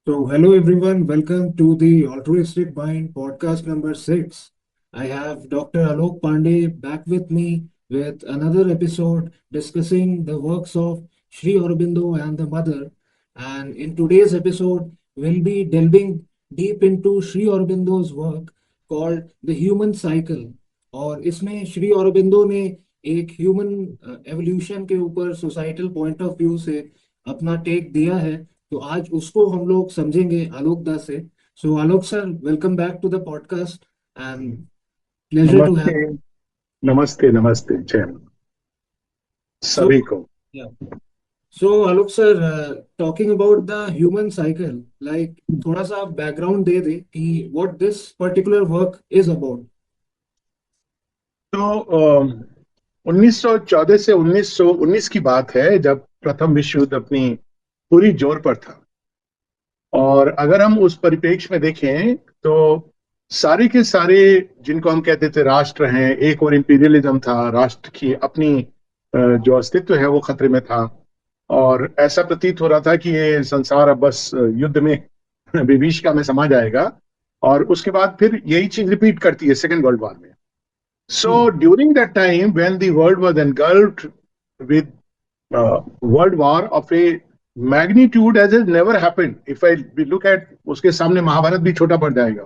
Hello everyone, welcome to the Altruistic Mind podcast number 6. I have Dr. Alok Pandey back with me with another episode discussing the works of Sri Aurobindo and the Mother. And in today's episode, we'll be delving deep into Sri Aurobindo's work called The Human Cycle. और इसमें श्री अरबिंदो ने एक human evolution के ऊपर societal point of view से अपना take दिया है। तो आज उसको हम लोग समझेंगे आलोक दास से। So Alok sir, welcome back to the podcast and pleasure to नमस्ते। हैव। नमस्ते नमस्ते जय हिंद सो सभी को। So Alok sir, talking about the human cycle, like थोड़ा सा बैकग्राउंड दे दे कि what this particular work is about. तो 1914 से 1919 की बात है, जब प्रथम विश्व युद्ध अपनी पूरी जोर पर था। और अगर हम उस परिप्रेक्ष्य में देखें तो सारे के सारे जिनको हम कहते थे राष्ट्र हैं, एक और इंपीरियलिज्म था, राष्ट्र की अपनी जो अस्तित्व है वो खतरे में था। और ऐसा प्रतीत हो रहा था कि ये संसार अब बस युद्ध में विभीषिका में समा जाएगा और उसके बाद फिर यही चीज रिपीट करती है सेकेंड वर्ल्ड वॉर में। So during that time when the world was engulfed with world war of a magnitude as has never happened, if I we look at उसके सामने महाभारत भी छोटा पड़ जाएगा,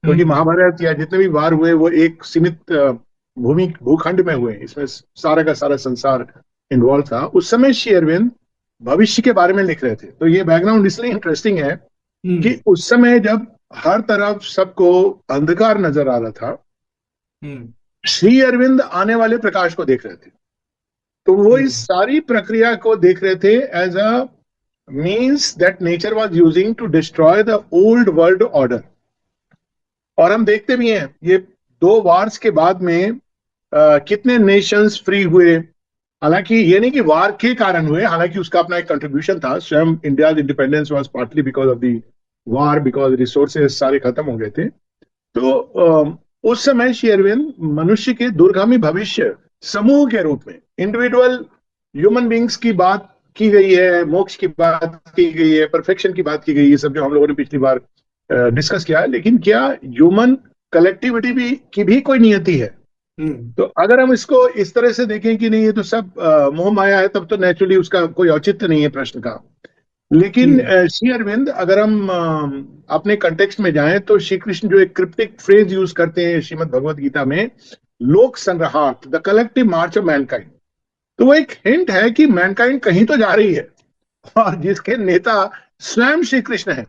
क्योंकि महाभारत या जितने भी वार हुए वो एक सीमित भूखंड में हुए, इसमें सारा का सारा संसार इन्वॉल्व था। उस समय श्री अरविंद भविष्य के बारे में लिख रहे थे। तो ये बैकग्राउंड इसलिए इंटरेस्टिंग है कि उस समय जब हर तरफ सबको अंधकार नजर आ रहा था, श्री अरविंद आने वाले प्रकाश को देख रहे थे। तो वो इस सारी प्रक्रिया को देख रहे थे as a means that nature was using to destroy the old world order. और हम देखते भी हैं ये दो वार्स के बाद में कितने नेशंस फ्री हुए। हालांकि ये नहीं कि वार के कारण हुए, हालांकि उसका अपना एक कंट्रीब्यूशन था। स्वयं India independence was partly because of the war, because resources सारे खत्म हो गए थे। तो उस समय श्री अरविंद मनुष्य के दूरगामी भविष्य समूह के रूप में इंडिविजुअल ह्यूमन बींग्स की बात की गई है, मोक्ष की बात की गई है, परफेक्शन की बात की गई है, सब जो हम लोगों ने पिछली बार डिस्कस किया है। लेकिन क्या ह्यूमन कलेक्टिविटी भी की भी कोई नियति है? तो अगर हम इसको इस तरह से देखें कि नहीं ये तो सब मोह माया है, तब तो नेचुरली उसका कोई औचित्य नहीं है प्रश्न का। लेकिन श्री अरविंद अगर हम अपने कंटेक्स्ट में जाएं तो श्री कृष्ण जो एक क्रिप्टिक फ्रेज यूज करते हैं श्रीमद् भगवत गीता में, लोक संग्रहार्थ, the collective march of mankind. तो वो एक हिंट है कि मैनकाइंड कहीं तो जा रही है और जिसके नेता स्वयं श्री कृष्ण है।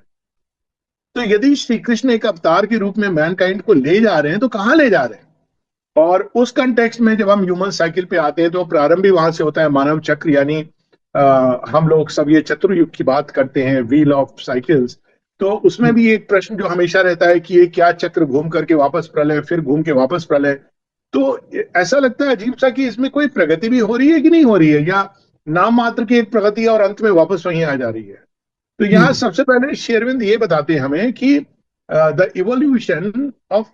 तो यदि श्री कृष्ण एक अवतार के रूप में मैनकाइंड को ले जा रहे हैं तो कहाँ ले जा रहे हैं? और उस कंटेक्स्ट में जब हम ह्यूमन साइकिल पे आते हैं तो प्रारंभ भी वहां से होता है, मानव चक्र। यानी हम लोग सब ये चतुर्युग की बात करते हैं, व्हील ऑफ साइकिल्स। तो उसमें भी एक प्रश्न जो हमेशा रहता है कि ये क्या चक्र, घूम करके वापस प्रलय, फिर घूम के वापस प्रलय। तो ऐसा लगता है अजीब सा कि इसमें कोई प्रगति भी हो रही है कि नहीं हो रही है, या नाम मात्र की एक प्रगति और अंत में वापस वहीं आ जा रही है। तो यहाँ सबसे पहले श्री अरविंद ये बताते हैं हमें कि the evolution of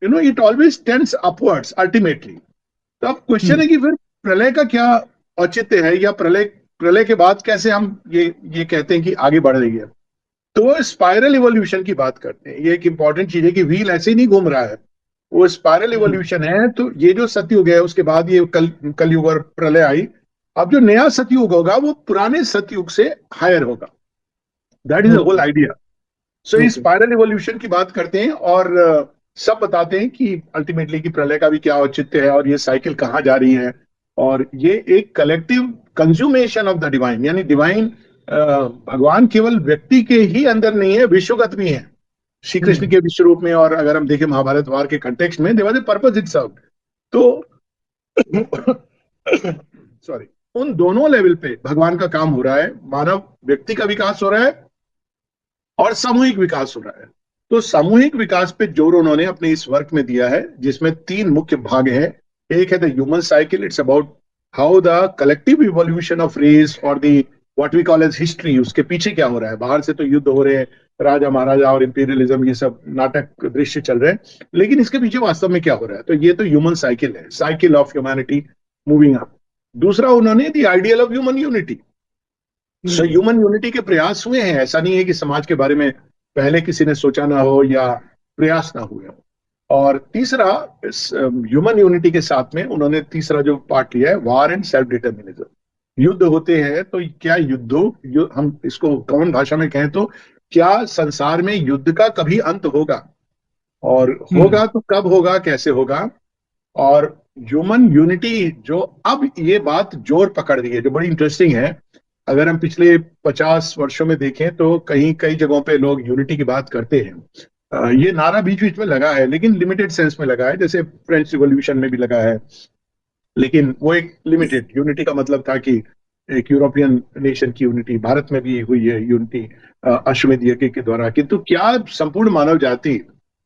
it always tends upwards ultimately. तो अब क्वेश्चन है कि फिर प्रलय का क्या औचित्य है, या प्रलय के बाद कैसे हम ये कहते हैं कि आगे बढ़ रही है। तो वो स्पाइरल इवोल्यूशन की बात करते हैं। ये एक इंपॉर्टेंट चीज है कि व्हील ऐसे ही नहीं घूम रहा है, वो स्पाइरल इवोल्यूशन है। तो ये जो सतयुग है उसके बाद ये कलयुग और प्रलय आई। अब जो नया सतयुग होगा वो पुराने सतयुग से हायर होगा। That is the whole idea. So इस स्पाइरल इवोल्यूशन की बात करते हैं और सब बताते हैं कि अल्टीमेटली कि प्रलय का भी क्या औचित्य है और ये साइकिल कहाँ जा रही है। और ये एक collective consummation of the divine, यानी डिवाइन भगवान केवल व्यक्ति के ही अंदर नहीं है, विश्वगत भी है श्री कृष्ण के विश्व रूप में। और अगर हम देखें महाभारत वार के कंटेक्स्ट में, there was a purpose it served. तो सॉरी, उन दोनों लेवल पे भगवान का काम हो रहा है। मानव व्यक्ति का विकास हो रहा है और सामूहिक विकास हो रहा है। तो सामूहिक विकास पे जोर उन्होंने अपने इस वर्क में दिया है, जिसमें 3 मुख्य भाग हैं। एक है the human cycle, it's about how the collective evolution of race और the what we call as history, उसके पीछे क्या हो रहा है। बाहर से तो युद्ध हो रहे हैं, राजा महाराजा और इंपीरियलिज्म, ये सब नाटक दृश्य चल रहे हैं, लेकिन इसके पीछे वास्तव में क्या हो रहा है। तो ये तो ह्यूमन साइकिल है, cycle of humanity moving up. दूसरा उन्होंने the ideal of human unity, so hmm. Human unity के प्रयास हुए हैं, ऐसा नहीं है कि समाज के बारे में पहले किसी ने सोचा ना हो या प्रयास ना हुए हो। और तीसरा, इस ह्यूमन यूनिटी के साथ में उन्होंने तीसरा जो पार्ट लिया है, वार एंड सेल्फ डिटर्मिनिज्म। युद्ध होते हैं तो क्या हम इसको कॉमन भाषा में कहें तो क्या संसार में युद्ध का कभी अंत होगा, और हम्म। होगा तो कब होगा, कैसे होगा। और ह्यूमन यूनिटी जो अब ये बात जोर पकड़ रही है, जो बड़ी इंटरेस्टिंग है। अगर हम पिछले 50 वर्षों में देखें तो कहीं कई जगहों पे लोग यूनिटी की बात करते हैं। ये नारा बीच बीच में लगा है, लेकिन लिमिटेड सेंस में लगा है, जैसे फ्रेंच रिवॉल्यूशन में भी लगा है। लेकिन वो एक लिमिटेड यूनिटी का मतलब था कि एक यूरोपियन नेशन की यूनिटी, भारत में भी हुई है यूनिटी अश्वमेध यज्ञ के द्वारा। किंतु क्या संपूर्ण मानव जाति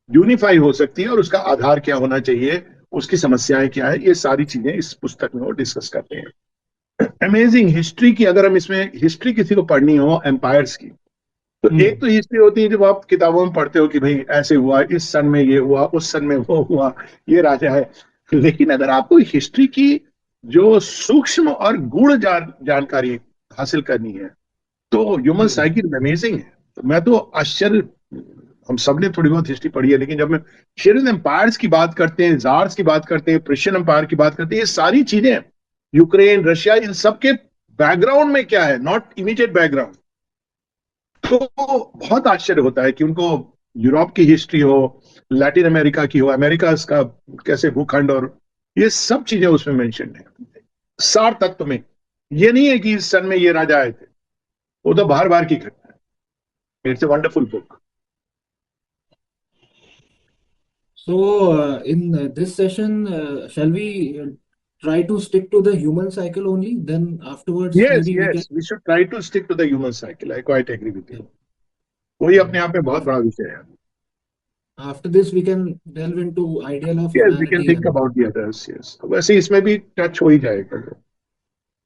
यूनिफाई हो सकती है, और उसका आधार क्या होना चाहिए, उसकी समस्याएं क्या है, ये सारी चीजें इस पुस्तक में वो डिस्कस करते हैं। अमेजिंग हिस्ट्री की, अगर हम इसमें हिस्ट्री किसी को पढ़नी हो एम्पायर्स की, तो एक हम्म। तो हिस्ट्री होती है जब आप किताबों में पढ़ते हो कि भाई ऐसे हुआ, इस सन में ये हुआ, उस सन में वो हुआ, ये राजा है। लेकिन अगर आपको हिस्ट्री की जो सूक्ष्म और गूढ़ जानकारी हासिल करनी है, तो ह्यूमन हम्म। साइकिल अमेजिंग है। तो मैं तो आश्चर्य, हम सब ने थोड़ी बहुत हिस्ट्री पढ़ी है, लेकिन जब मैं शेरन एम्पायर्स की बात करते हैं, जार्स की बात करते हैं, पर्शियन एम्पायर की बात करते हैं, ये सारी चीजें, यूक्रेन, रशिया, इन सब के बैकग्राउंड में क्या है, नॉट इमीडिएट बैकग्राउंड, तो बहुत आश्चर्य होता है कि उनको यूरोप की हिस्ट्री हो, लैटिन अमेरिका की हो, अमेरिका का कैसे भूखंड, और ये सब चीजें उसमें मेंशन है सार तत्व में। ये नहीं है कि इस सन में ये राजा आए थे, वो तो बार बार की घटना है। It's a wonderful book. So, in this session, shall we try to stick to the human cycle only? Then afterwards, yes maybe we can. Yes, we should try to stick to the human cycle, I quite agree with you. वही अपने आप में बहुत After, बड़ा विषय है। after this, we can delve into ideal of yes, we can humanity think and. About the others, yes, वैसे इसमें भी टच हो ही जाएगा।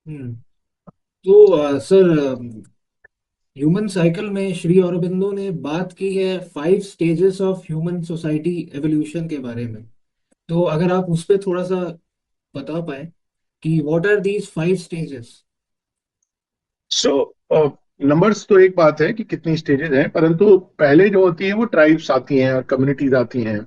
Hmm. तो सर, ह्यूमन साइकिल में श्री अरबिंदो ने बात की है 5 stages of human society evolution के बारे में। तो अगर आप उस पर थोड़ा सा बता पाए कि what are these 5 stages. So numbers तो एक बात है कि कितनी स्टेजेस हैं, परंतु पहले जो होती है वो ट्राइब्स आती हैं और कम्युनिटीज आती हैं।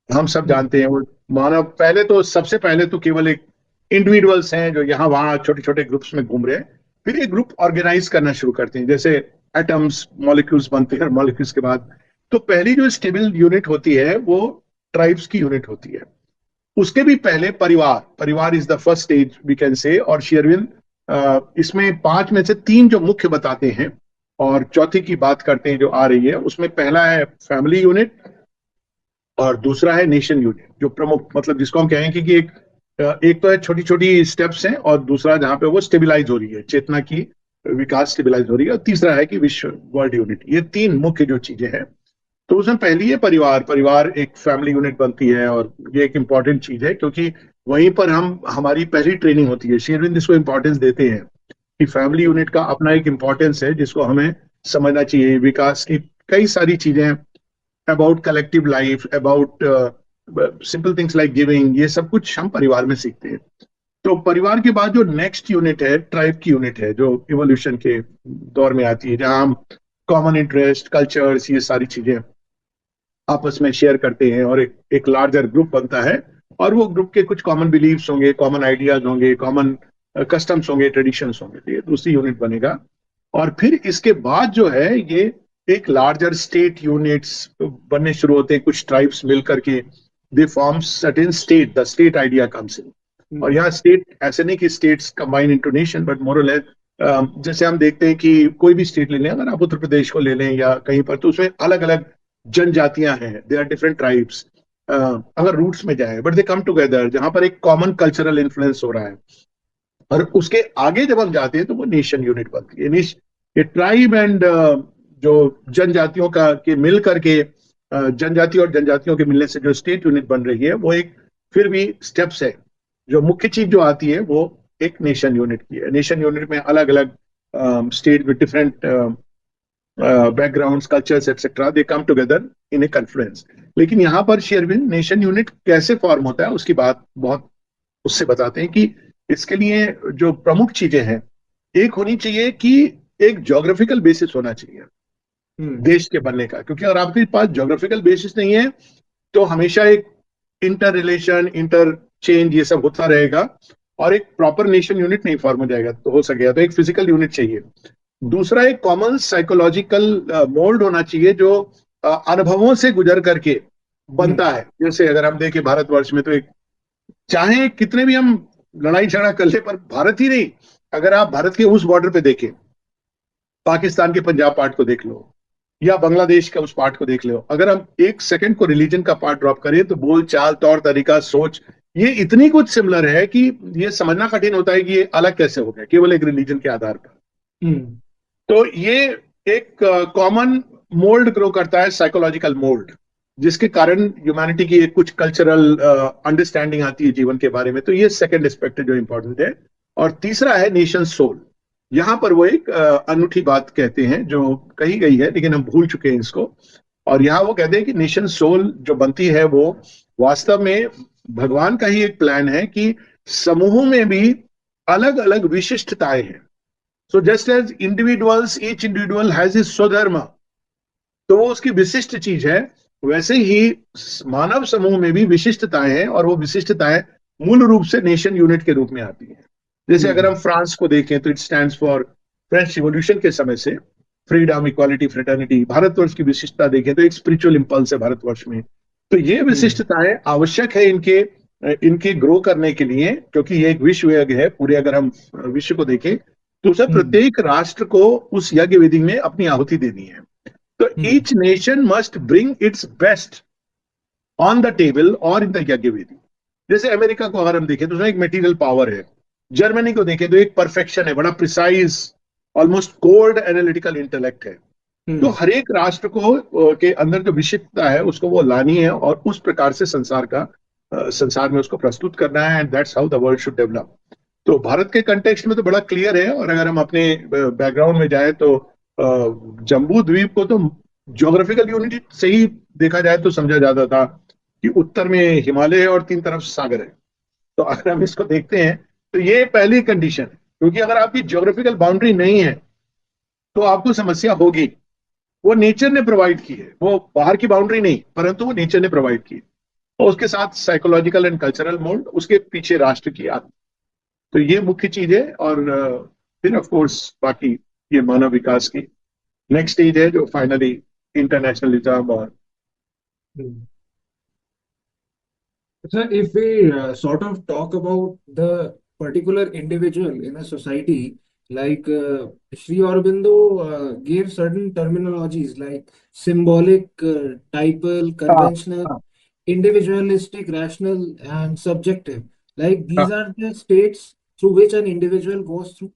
हम सब हम्म। जानते हैं वो मानव पहले तो, सबसे पहले तो केवल एक इंडिविजुअल्स हैं जो यहाँ वहाँ छोटे छोटे ग्रुप्स में घूम रहे हैं। फिर ये ग्रुप ऑर्गेनाइज करना शुरू करते हैं, जैसे एटम्स, मॉलिक्यूल्स बनते हैं, मॉलिक्यूल्स के बाद तो पहली जो स्टेबल यूनिट होती है वो ट्राइब्स की यूनिट होती है। उसके भी पहले परिवार, परिवार is the first stage we can say. और शेरविन इसमें 5 में से 3 जो मुख्य बताते हैं, और चौथी की बात करते हैं जो आ रही है, उसमें पहला है फैमिली यूनिट, और दूसरा है नेशन यूनिट, जो प्रमुख, मतलब जिसको हम कहेंगे कि एक तो है छोटी छोटी स्टेप्स हैं, और दूसरा जहां पे वो स्टेबिलाईज हो रही है, चेतना की विकास स्टेबिलाईज हो रही है, और तीसरा है कि विश्व वर्ल्ड यूनिट। ये 3 मुख्य जो चीजें हैं। तो उसमें पहली है परिवार, परिवार एक फैमिली यूनिट बनती है, और ये एक इंपॉर्टेंट चीज है क्योंकि वहीं पर हम हमारी पहली ट्रेनिंग होती है। शेरविंद इसको इंपॉर्टेंस देते हैं कि फैमिली यूनिट का अपना एक इंपॉर्टेंस है जिसको हमें समझना चाहिए। विकास की कई सारी चीजें, about collective life, about simple things like giving, ये सब कुछ हम परिवार में सीखते हैं। तो परिवार के बाद जो नेक्स्ट यूनिट है, ट्राइब की यूनिट है, जो इवोल्यूशन के दौर में आती है, जहां हम कॉमन इंटरेस्ट, कल्चर्स, ये सारी चीजें आपस में शेयर करते हैं, और एक लार्जर ग्रुप बनता है। और वो ग्रुप के कुछ कॉमन बिलीव्स होंगे, कॉमन आइडियाज होंगे, कॉमन कस्टम्स होंगे, ट्रेडिशंस होंगे, तो ये दूसरी यूनिट बनेगा। और फिर इसके बाद जो है ये एक लार्जर स्टेट यूनिट्स बनने शुरू होते हैं, कुछ ट्राइब्स मिल करके they form certain state, the state idea comes in. और हम्म। यहाँ स्टेट ऐसे नहीं कि states combine into nation, but more और लेस जैसे हम देखते हैं कि कोई भी स्टेट ले लें, अगर आप उत्तर प्रदेश को ले लें या कहीं पर, तो उसमें अलग अलग जनजातियां हैं, दे आर डिफरेंट ट्राइब्स। अगर रूट्स में जाए, बट दे कम टुगेदर, जहां पर एक कॉमन कल्चरल इन्फ्लुएंस हो रहा है। और उसके आगे जब हम जाते हैं तो वो नेशन यूनिट बनती है। ये ट्राइब एंड जो जनजातियों का के मिल करके, जनजाति और जनजातियों के मिलने से जो स्टेट यूनिट बन रही है, वो एक फिर भी स्टेप्स है। जो मुख्य चीज जो आती है वो एक नेशन यूनिट की है। नेशन यूनिट में अलग अलग state with different backgrounds, cultures etcetera, they come together in A confluence. लेकिन यहाँ पर शेरविन नेशन यूनिट कैसे फॉर्म होता है उसकी बात बहुत उससे बताते हैं कि इसके लिए जो प्रमुख चीजें हैं, एक होनी चाहिए कि एक ज्योग्राफिकल बेसिस होना चाहिए देश के बनने का, क्योंकि अगर आपके पास ज्योग्राफिकल बेसिस नहीं है तो हमेशा एक इंटर रिलेशन, इंटर चेंज, ये सब होता रहेगा और एक प्रॉपर नेशन यूनिट नहीं फॉर्म हो जाएगा तो हो सकेगा। तो एक फिजिकल यूनिट चाहिए। दूसरा, एक कॉमन साइकोलॉजिकल मोल्ड होना चाहिए जो अनुभवों से गुजर करके बनता है। जैसे अगर हम देखें भारतवर्ष में, तो एक चाहे कितने भी हम लड़ाई झगड़ा कर ले, पर भारत ही नहीं, अगर आप भारत के उस बॉर्डर पे देखें, पाकिस्तान के पंजाब पार्ट को देख लो या बांग्लादेश का उस पार्ट को देख लो, अगर हम एक सेकंड को रिलीजन का पार्ट ड्रॉप करें तो बोल चाल, तौर तरीका, सोच, ये इतनी कुछ सिमिलर है कि ये समझना कठिन होता है कि ये अलग कैसे हो गया केवल एक रिलीजन के आधार पर। तो ये एक कॉमन मोल्ड ग्रो करता है, साइकोलॉजिकल मोल्ड, जिसके कारण ह्यूमैनिटी की एक कुछ कल्चरल अंडरस्टैंडिंग आती है जीवन के बारे में। तो ये सेकंड एस्पेक्ट है जो इंपॉर्टेंट है। और तीसरा है नेशन सोल। यहां पर वो एक अनूठी बात कहते हैं जो कही गई है लेकिन हम भूल चुके हैं इसको। और यहाँ वो कहते हैं कि नेशन सोल जो बनती है वो वास्तव में भगवान का ही एक प्लान है कि समूहों में भी अलग अलग विशिष्टताएं हैं। So just as individuals, each individual has his स्वधर्म, तो वो उसकी विशिष्ट चीज है, वैसे ही मानव समूह में भी विशिष्टताएं हैं और वो विशिष्टताएं मूल रूप से नेशन यूनिट के रूप में आती हैं। जैसे अगर हम फ्रांस को देखें तो it stands for French revolution के समय से फ्रीडम, इक्वालिटी, फ्रेटर्निटी। भारतवर्ष की विशिष्टता देखें तो एक स्पिरिचुअल इंपल्स है भारतवर्ष में। तो ये विशिष्टताएं आवश्यक है इनके इनके ग्रो करने के लिए, क्योंकि ये एक विश्व यज्ञ है पूरे। अगर हम विश्व को देखें तो उसे प्रत्येक राष्ट्र को उस यज्ञ वेदी में अपनी आहुति देनी है। तो each nation must bring it's best on the table और इन द यज्ञ वेदी। जैसे अमेरिका को अगर हम देखें तो उसमें एक मटेरियल पावर है, जर्मनी को देखें तो एक परफेक्शन है, बड़ा precise, almost cold analytical intellect है। तो हर एक राष्ट्र को के अंदर जो विशिष्टता है उसको वो लानी है और उस प्रकार से संसार में उसको प्रस्तुत करना है, and that's how the world should develop. तो भारत के कंटेक्स्ट में तो बड़ा क्लियर है। और अगर हम अपने बैकग्राउंड में जाए तो जम्बू द्वीप को तो ज्योग्राफिकल यूनिट से ही देखा जाए तो समझा जाता था कि उत्तर में हिमालय है और तीन तरफ सागर है। तो अगर हम इसको देखते हैं तो ये पहली कंडीशन है, क्योंकि अगर आपकी ज्योग्राफिकल बाउंड्री नहीं है तो आपको समस्या होगी। वो नेचर ने प्रोवाइड की है, वो बाहर की बाउंड्री नहीं, परंतु वो नेचर ने प्रोवाइड की है। और उसके साथ साइकोलॉजिकल एंड कल्चरल मोल्ड, उसके पीछे राष्ट्र की आत्मा। तो ये मुख्य चीज है। और फिर ऑफ कोर्स बाकी ये मानव विकास की नेक्स्ट स्टेज है जो फाइनली इंटरनेशनलिज्म। और Sir, if we sort of talk about the particular individual in a society, like Sri Aurobindo gave certain terminologies like symbolic, typal, हाँ, conventional, हाँ, individualistic, rational, and subjective. Like हाँ। these are the states through which an individual goes through.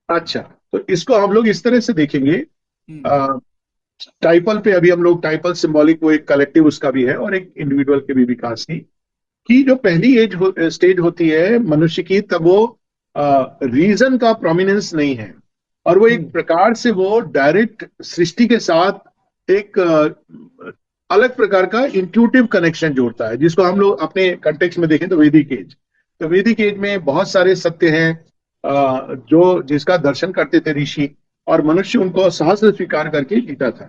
अच्छा, तो इसको हम लोग इस तरह से देखेंगे। Hmm. टाइपल पे अभी हम लोग टाइपल सिंबॉलिक, वो एक कलेक्टिव उसका भी है और एक इंडिविजुअल के भी विकास की जो पहली स्टेज होती है मनुष्य की, तब वो रीजन का प्रोमिनेंस नहीं है और वो एक प्रकार से वो डायरेक्ट सृष्टि के साथ एक अलग प्रकार का इंट्यूटिव कनेक्शन जोड़ता है, जिसको हम लोग अपने कंटेक्स्ट में देखें तो वैदिक एज। तो वैदिक एज में बहुत सारे सत्य हैं जो जिसका दर्शन करते थे ऋषि, और मनुष्य उनको सहस्र स्वीकार करके जीता था।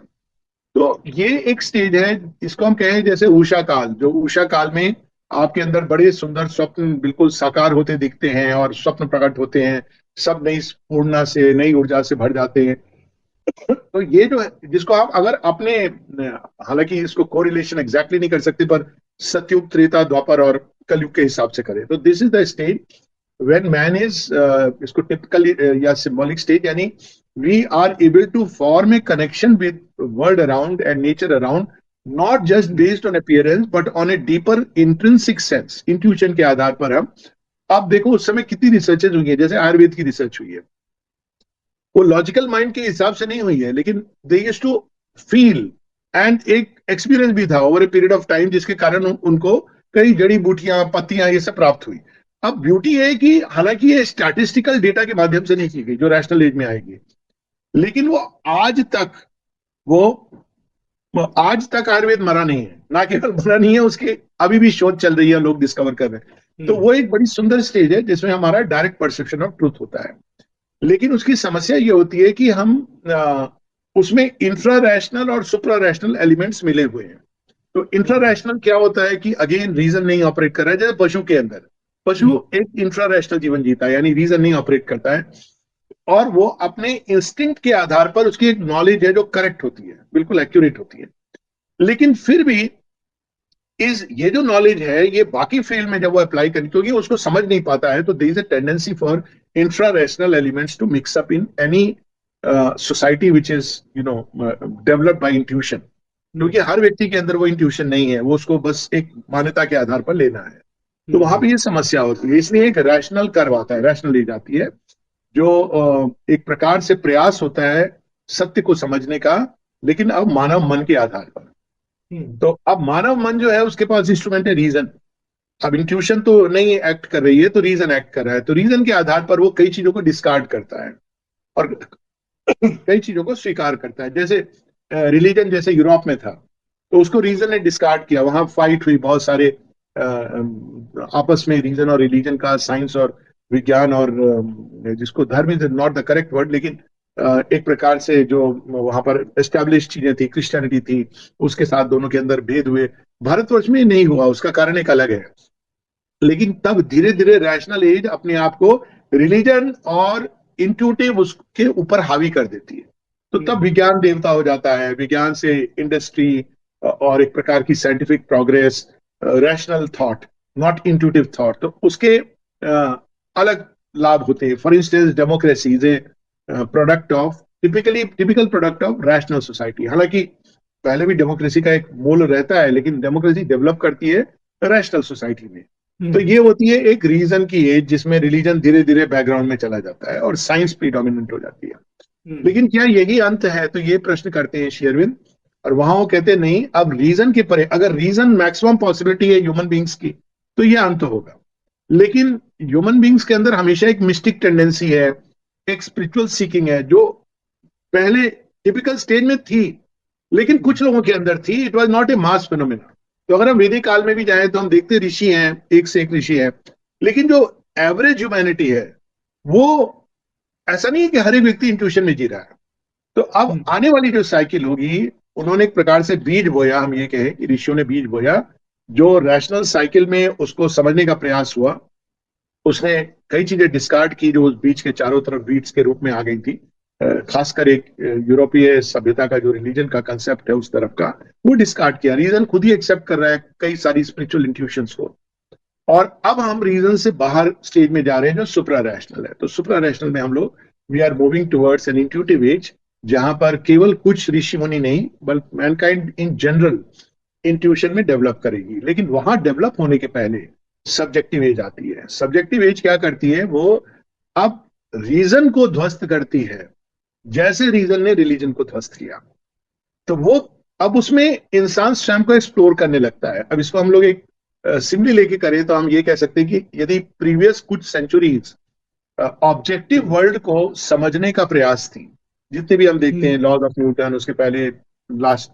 तो ये एक स्टेज है, इसको हम कहें जैसे उषा काल। जो उषा काल में आपके अंदर बड़े सुंदर स्वप्न बिल्कुल साकार होते दिखते हैं और स्वप्न प्रकट होते हैं, सब नई पूर्णा से, नई ऊर्जा से भर जाते हैं। तो ये जो है, जिसको आप अगर अपने, हालांकि इसको कोरिलेशन एग्जैक्टली नहीं कर सकते, पर सतयुग, त्रेता, द्वापर और कलयुग के हिसाब से करें तो this is the stage when man is, इसको टिपिकली या सिंबॉलिक स्टेज, यानी we are able to form a connection with world around and nature around, not just based on appearance but on a deeper intrinsic sense, intuition के आधार पर। हम अब देखो उस समय कितनी रिसर्चेज हुई है, जैसे आयुर्वेद की रिसर्च हुई है, वो लॉजिकल माइंड के हिसाब से नहीं हुई है, लेकिन they used to feel, and एक एक्सपीरियंस भी था over a period of time, जिसके कारण उनको कई जड़ी बूटियां, पत्तियां, ये सब प्राप्त हुई। अब ब्यूटी है कि हालांकि ये स्टैटिस्टिकल डेटा के माध्यम से नहीं की गई जो रैशनल एज में आएगी, लेकिन वो आज तक आयुर्वेद मरा नहीं है। ना केवल मरा नहीं है, उसके अभी भी शोध चल रही है, लोग डिस्कवर कर रहे हैं। तो वो एक बड़ी सुंदर स्टेज है जिसमें हमारा डायरेक्ट परसेप्शन ऑफ ट्रूथ होता है। लेकिन उसकी समस्या ये होती है कि हम उसमें इंफ्रा रैशनल और सुप्रा रैशनल एलिमेंट्स मिले हुए हैं। तो इंफ्रा हम्म, रैशनल क्या होता है कि अगेन रीजन नहीं ऑपरेट कर रहा है, जैसे पशु के अंदर पशु एक इंफ्रा रैशनल जीवन जीता है, यानी रीजन नहीं ऑपरेट करता है, और वो अपने इंस्टिंक्ट के आधार पर उसकी एक नॉलेज है जो करेक्ट होती है, बिल्कुल एक्यूरेट होती है। लेकिन फिर भी इस ये जो नॉलेज है ये बाकी फील्ड में जब वो अप्लाई करें, क्योंकि उसको समझ नहीं पाता है, तो there is a tendency for infra rational elements to mix up in any society which is developed by intuition. क्योंकि हर व्यक्ति के अंदर वो इंट्यूशन नहीं है, वो उसको बस एक मान्यता के आधार पर लेना है। तो वहां पे ये समस्या होती है, इसलिए एक रैशनल कर्व आता है, रैशनल एज आती है, जो एक प्रकार से प्रयास होता है सत्य को समझने का, लेकिन अब मानव मन के आधार पर। तो अब मानव मन जो है उसके पास इंस्ट्रूमेंट है रीजन। अब इंट्यूशन तो नहीं एक्ट कर रही है, तो रीजन एक्ट कर रहा है, तो रीजन के आधार पर वो कई चीजों को डिस्कार्ड करता है और कई चीजों को स्वीकार करता है। जैसे रिलीजन जैसे यूरोप में था, तो उसको रीजन ने डिस्कार्ड किया, वहां फाइट हुई बहुत सारे आपस में, रीजन और रिलीजन का, साइंस और विज्ञान, और जिसको धर्म is not the correct word, लेकिन एक प्रकार से जो वहां पर एस्टेब्लिश चीजें थी, क्रिश्चियनिटी थी, उसके साथ दोनों के अंदर भेद हुए। भारतवर्ष में नहीं हुआ, उसका कारण एक अलग है। लेकिन तब धीरे धीरे रैशनल एज अपने आप को रिलीजन और इंट्यूटिव उसके ऊपर हावी कर देती है। तो तब विज्ञान देवता हो जाता है, विज्ञान से इंडस्ट्री और एक प्रकार की scientific progress, rational thought, not intuitive thought, तो उसके अलग लाभ होते हैं। For instance democracy is a product of, typical product of rational society. हालांकि पहले भी डेमोक्रेसी का एक मूल रहता है, लेकिन डेमोक्रेसी डेवलप करती है रैशनल सोसाइटी में। तो ये होती है एक रीजन की एज, जिसमें रिलीजन धीरे धीरे बैकग्राउंड में चला जाता है और साइंस प्रीडोमिनेंट हो जाती है। लेकिन क्या यही अंत है, तो ये प्रश्न करते हैं शेरविन, और वहां वो कहते हैं नहीं, अब रीजन के परे, अगर रीजन मैक्सिमम पॉसिबिलिटी है ह्यूमन बींग्स की, तो ये अंत होगा। लेकिन ह्यूमन बींग्स के अंदर हमेशा एक मिस्टिक टेंडेंसी है, एक स्पिरिचुअल सीकिंग है, जो पहले टिपिकल स्टेज में थी, लेकिन कुछ लोगों के अंदर थी। It was not a mass phenomena. तो अगर हम वैदिक काल में भी जाएं तो हम देखते ऋषि हैं, एक से एक ऋषि है, लेकिन जो एवरेज ह्यूमैनिटी है, वो ऐसा नहीं है कि हर एक व्यक्ति इंट्यूशन में जी रहा है। तो अब आने वाली जो साइकिल होगी, उन्होंने एक प्रकार से बीज बोया, हम ये कहें कि ऋषियों ने बीज बोया, जो रैशनल साइकिल में उसको समझने का प्रयास हुआ। उसने कई चीजें डिस्कार्ड की जो उस बीच के चारों तरफ बीट्स के रूप में आ गई थी। खासकर एक यूरोपीय सभ्यता का जो रिलीजन का कंसेप्ट है उस तरफ का, वो डिस्कार्ड किया। रीजन खुद ही एक्सेप्ट कर रहा है कई सारी स्पिरिचुअल इंट्यूशंस को। और अब हम रीजन से बाहर स्टेज में जा रहे हैं जो सुप्रा रैशनल है। तो सुप्रा रैशनल में हम लोग we are moving towards an intuitive age, जहां पर केवल कुछ ऋषि मुनि नहीं बल्कि मैनकाइंड इन जनरल इंट्यूशन में डेवलप करेगी। लेकिन वहां डेवलप होने के पहले सब्जेक्टिव एज आती है। सब्जेक्टिव एज क्या करती है, वो अब रीजन को ध्वस्त करती है, जैसे रीजन ने रिलीजन को ध्वस्त किया। तो वो अब उसमें इंसान स्वयं को एक्सप्लोर करने लगता है। अब इसको हम लोग एक सिंपली लेके करें तो हम ये कह सकते हैं कि यदि प्रीवियस कुछ सेंचुरीज ऑब्जेक्टिव वर्ल्ड को समझने का प्रयास थी, जितने भी हम देखते हैं लॉज ऑफ न्यूटन, उसके पहले लास्ट,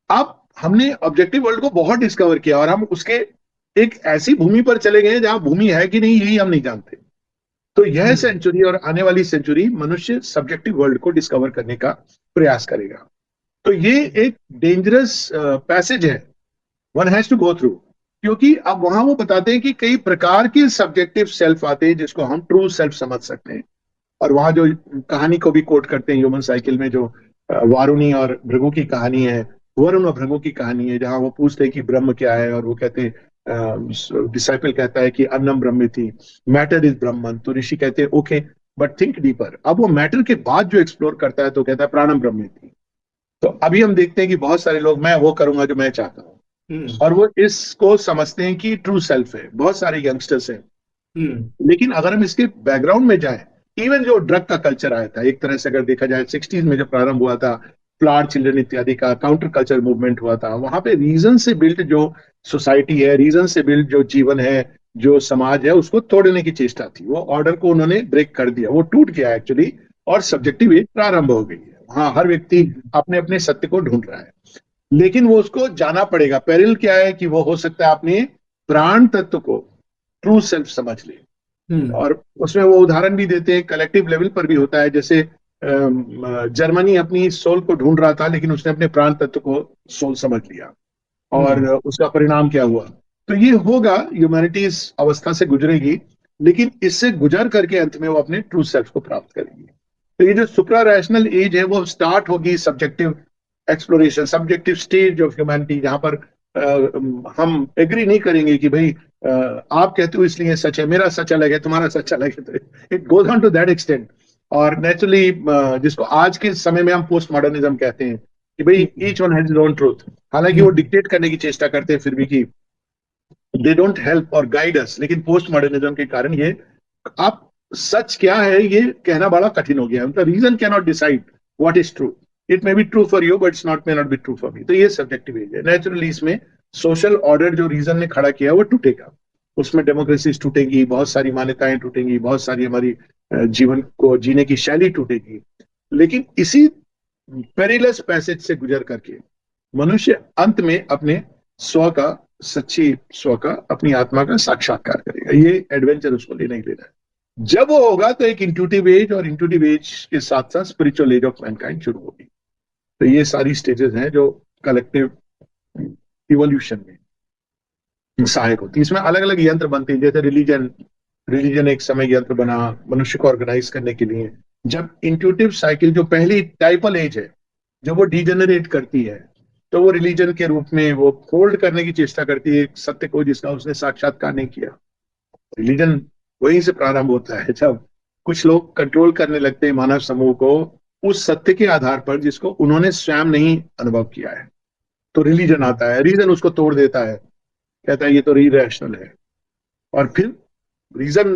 अब हमने ऑब्जेक्टिव वर्ल्ड को बहुत डिस्कवर किया, और हम उसके एक ऐसी भूमि पर चले गए जहां भूमि है कि नहीं यही हम नहीं जानते। तो यह सेंचुरी और आने वाली सेंचुरी मनुष्य सब्जेक्टिव वर्ल्ड को डिस्कवर करने का प्रयास करेगा। तो ये एक डेंजरस पैसेज है, one has to go through. क्योंकि अब वहां वो बताते हैं कि कई प्रकार के सब्जेक्टिव सेल्फ आते हैं जिसको हम ट्रू सेल्फ समझ सकते हैं। और वहां जो कहानी को भी कोट करते हैं ह्यूमन साइकिल में, जो वारुणी और भृगु की कहानी है, वरुण और भृगु की कहानी है, जहां वो पूछते हैं कि ब्रह्म क्या है, और वो कहते हैं, डिसाइपल कहता है कि अन्नम ब्रह्म थी, मैटर इज ब्रह्मन। तो ऋषि कहते हैं ओके बट थिंक डीपर। अब वो मैटर के बाद जो एक्सप्लोर करता है तो कहता है प्राणम ब्रह्म थी। तो अभी हम देखते हैं कि बहुत सारे लोग, मैं वो करूंगा जो मैं चाहता हूँ, और वो इसको समझते हैं कि ट्रू सेल्फ है। बहुत सारे यंगस्टर्स हैं। लेकिन अगर हम इसके बैकग्राउंड में जाएं, इवन जो ड्रग का कल्चर आया था, एक तरह से अगर देखा जाए 60s में जब प्रारंभ हुआ था, प्लाड चिल्ड्रन इत्यादि का काउंटर कल्चर मूवमेंट हुआ था, वहां पे रीजन से बिल्ड जो सोसाइटी है, रीजन से बिल्ड जो जीवन है, जो समाज है, उसको तोड़ने की चेष्टा थी। वो ऑर्डर को उन्होंने ब्रेक कर दिया, वो टूट गया एक्चुअली, और सब्जेक्टिव एज प्रारंभ हो गई है। हाँ, हर व्यक्ति अपने अपने सत्य को ढूंढ रहा है, लेकिन वो उसको जाना पड़ेगा। पेरिल क्या है कि वो हो सकता है अपने प्राण तत्व को, ट्रू सेल्फ समझ ले। हम्म। और उसमें वो उदाहरण भी देते हैं, कलेक्टिव लेवल पर भी होता है। जैसे जर्मनी अपनी सोल को ढूंढ रहा था, लेकिन उसने अपने प्राण तत्व को सोल समझ लिया, और हम्म। उसका परिणाम क्या हुआ। तो ये होगा, ह्यूमैनिटी इस अवस्था से गुजरेगी, लेकिन इससे गुजर करके अंत में वो अपने ट्रू सेल्फ को प्राप्त करेगी। तो ये जो सुप्रा रैशनल एज है वो स्टार्ट होगी subjective exploration, subjective stage of humanity, जहां पर हम एग्री नहीं करेंगे कि भाई आप कहते हो इसलिए सच है, मेरा सच अलग है, तुम्हारा सच अलग है। तो it goes on to that extent. और नेचुरली जिसको आज के समय में हम पोस्ट मॉडर्निज्म कहते हैं कि भाई hmm. Each one has his own truth, हालांकि वो हम्म। डिक्टेट करने की चेष्टा करते हैं फिर भी कि दे डोंट हेल्प और गाइड अस, लेकिन पोस्ट मॉडर्निज्म के कारण ये आप सच क्या है ये कहना बड़ा कठिन हो गया है। उनका reason can not decide what is true. It may be true for you but it's not, may not be true for me. तो ये सब्जेक्टिव एज है। नेचुरली इसमें सोशल ऑर्डर जो रीजन ने खड़ा किया वो टूटेगा, उसमें डेमोक्रेसी टूटेगी, बहुत सारी मान्यताएं टूटेंगी, बहुत सारी हमारी जीवन को जीने की शैली टूटेगी। लेकिन इसी पेरिलस पैसेज से गुजर करके मनुष्य अंत में अपने स्व का, सच्ची स्व का, अपनी आत्मा का साक्षात्कार करेगा। ये एडवेंचर उसको लेना ही लेना है। जब वो होगा तो एक इंट्यूटिव एज, और इंट्यूटिव एज के साथ साथ स्पिरिचुअल एज ऑफ मैनकाइंड शुरू होगी। तो ये सारी स्टेजेस हैं जो कलेक्टिव इवोल्यूशन में सहायक होती है। इसमें अलग अलग यंत्र बनते हैं, जैसे रिलीजन, रिलीजन एक समय यंत्र बना मनुष्य को ऑर्गेनाइज करने के लिए। जब इंट्यूटिव साइकिल जो पहली टाइपल एज है, जब वो डिजेनरेट करती है, तो वो रिलीजन के रूप में वो फोल्ड करने की चेष्टा करती है एक सत्य को जिसका उसने साक्षात्कार नहीं किया। रिलीजन वहीं से प्रारंभ होता है, जब कुछ लोग कंट्रोल करने लगते हैं मानव समूह को उस सत्य के आधार पर जिसको उन्होंने स्वयं नहीं अनुभव किया है। तो रिलीजन हम्म। आता है, रीजन उसको तोड़ देता है, कहता है ये तो इरेशनल है। और फिर रीजन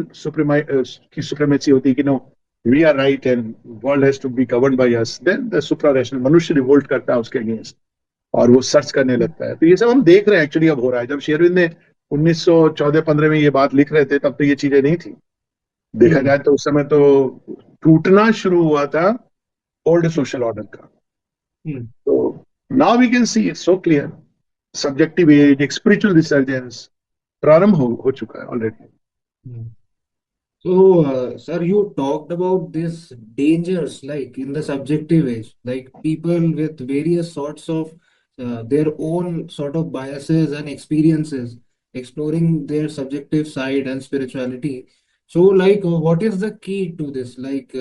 की सुप्रीमेसी होती है कि no, we are right and world has to be governed by us. Then the supra rational मनुष्य रिवोल्ट करता है उसके अगेंस्ट, और वो सर्च करने लगता है। तो ये सब हम देख रहे हैं एक्चुअली अब हो रहा है। जब शेरविन ने 1914-15 में ये बात लिख रहे थे तब तो ये चीजें नहीं थी। देखा हम्म। जाए तो उस समय तो टूटना शुरू हुआ था ओल्ड सोशल ऑर्डर का। हम्म। तो now we can see it's so clear, subjective age, एक स्पिरिचुअल रिसर्जेंस प्रारंभ हो चुका है already. Hmm. So, sir, you talked about these dangers, like in the subjective age, like people with various sorts of their own sort of biases and experiences, exploring their subjective side and spirituality. So, like, what is the key to this? Like,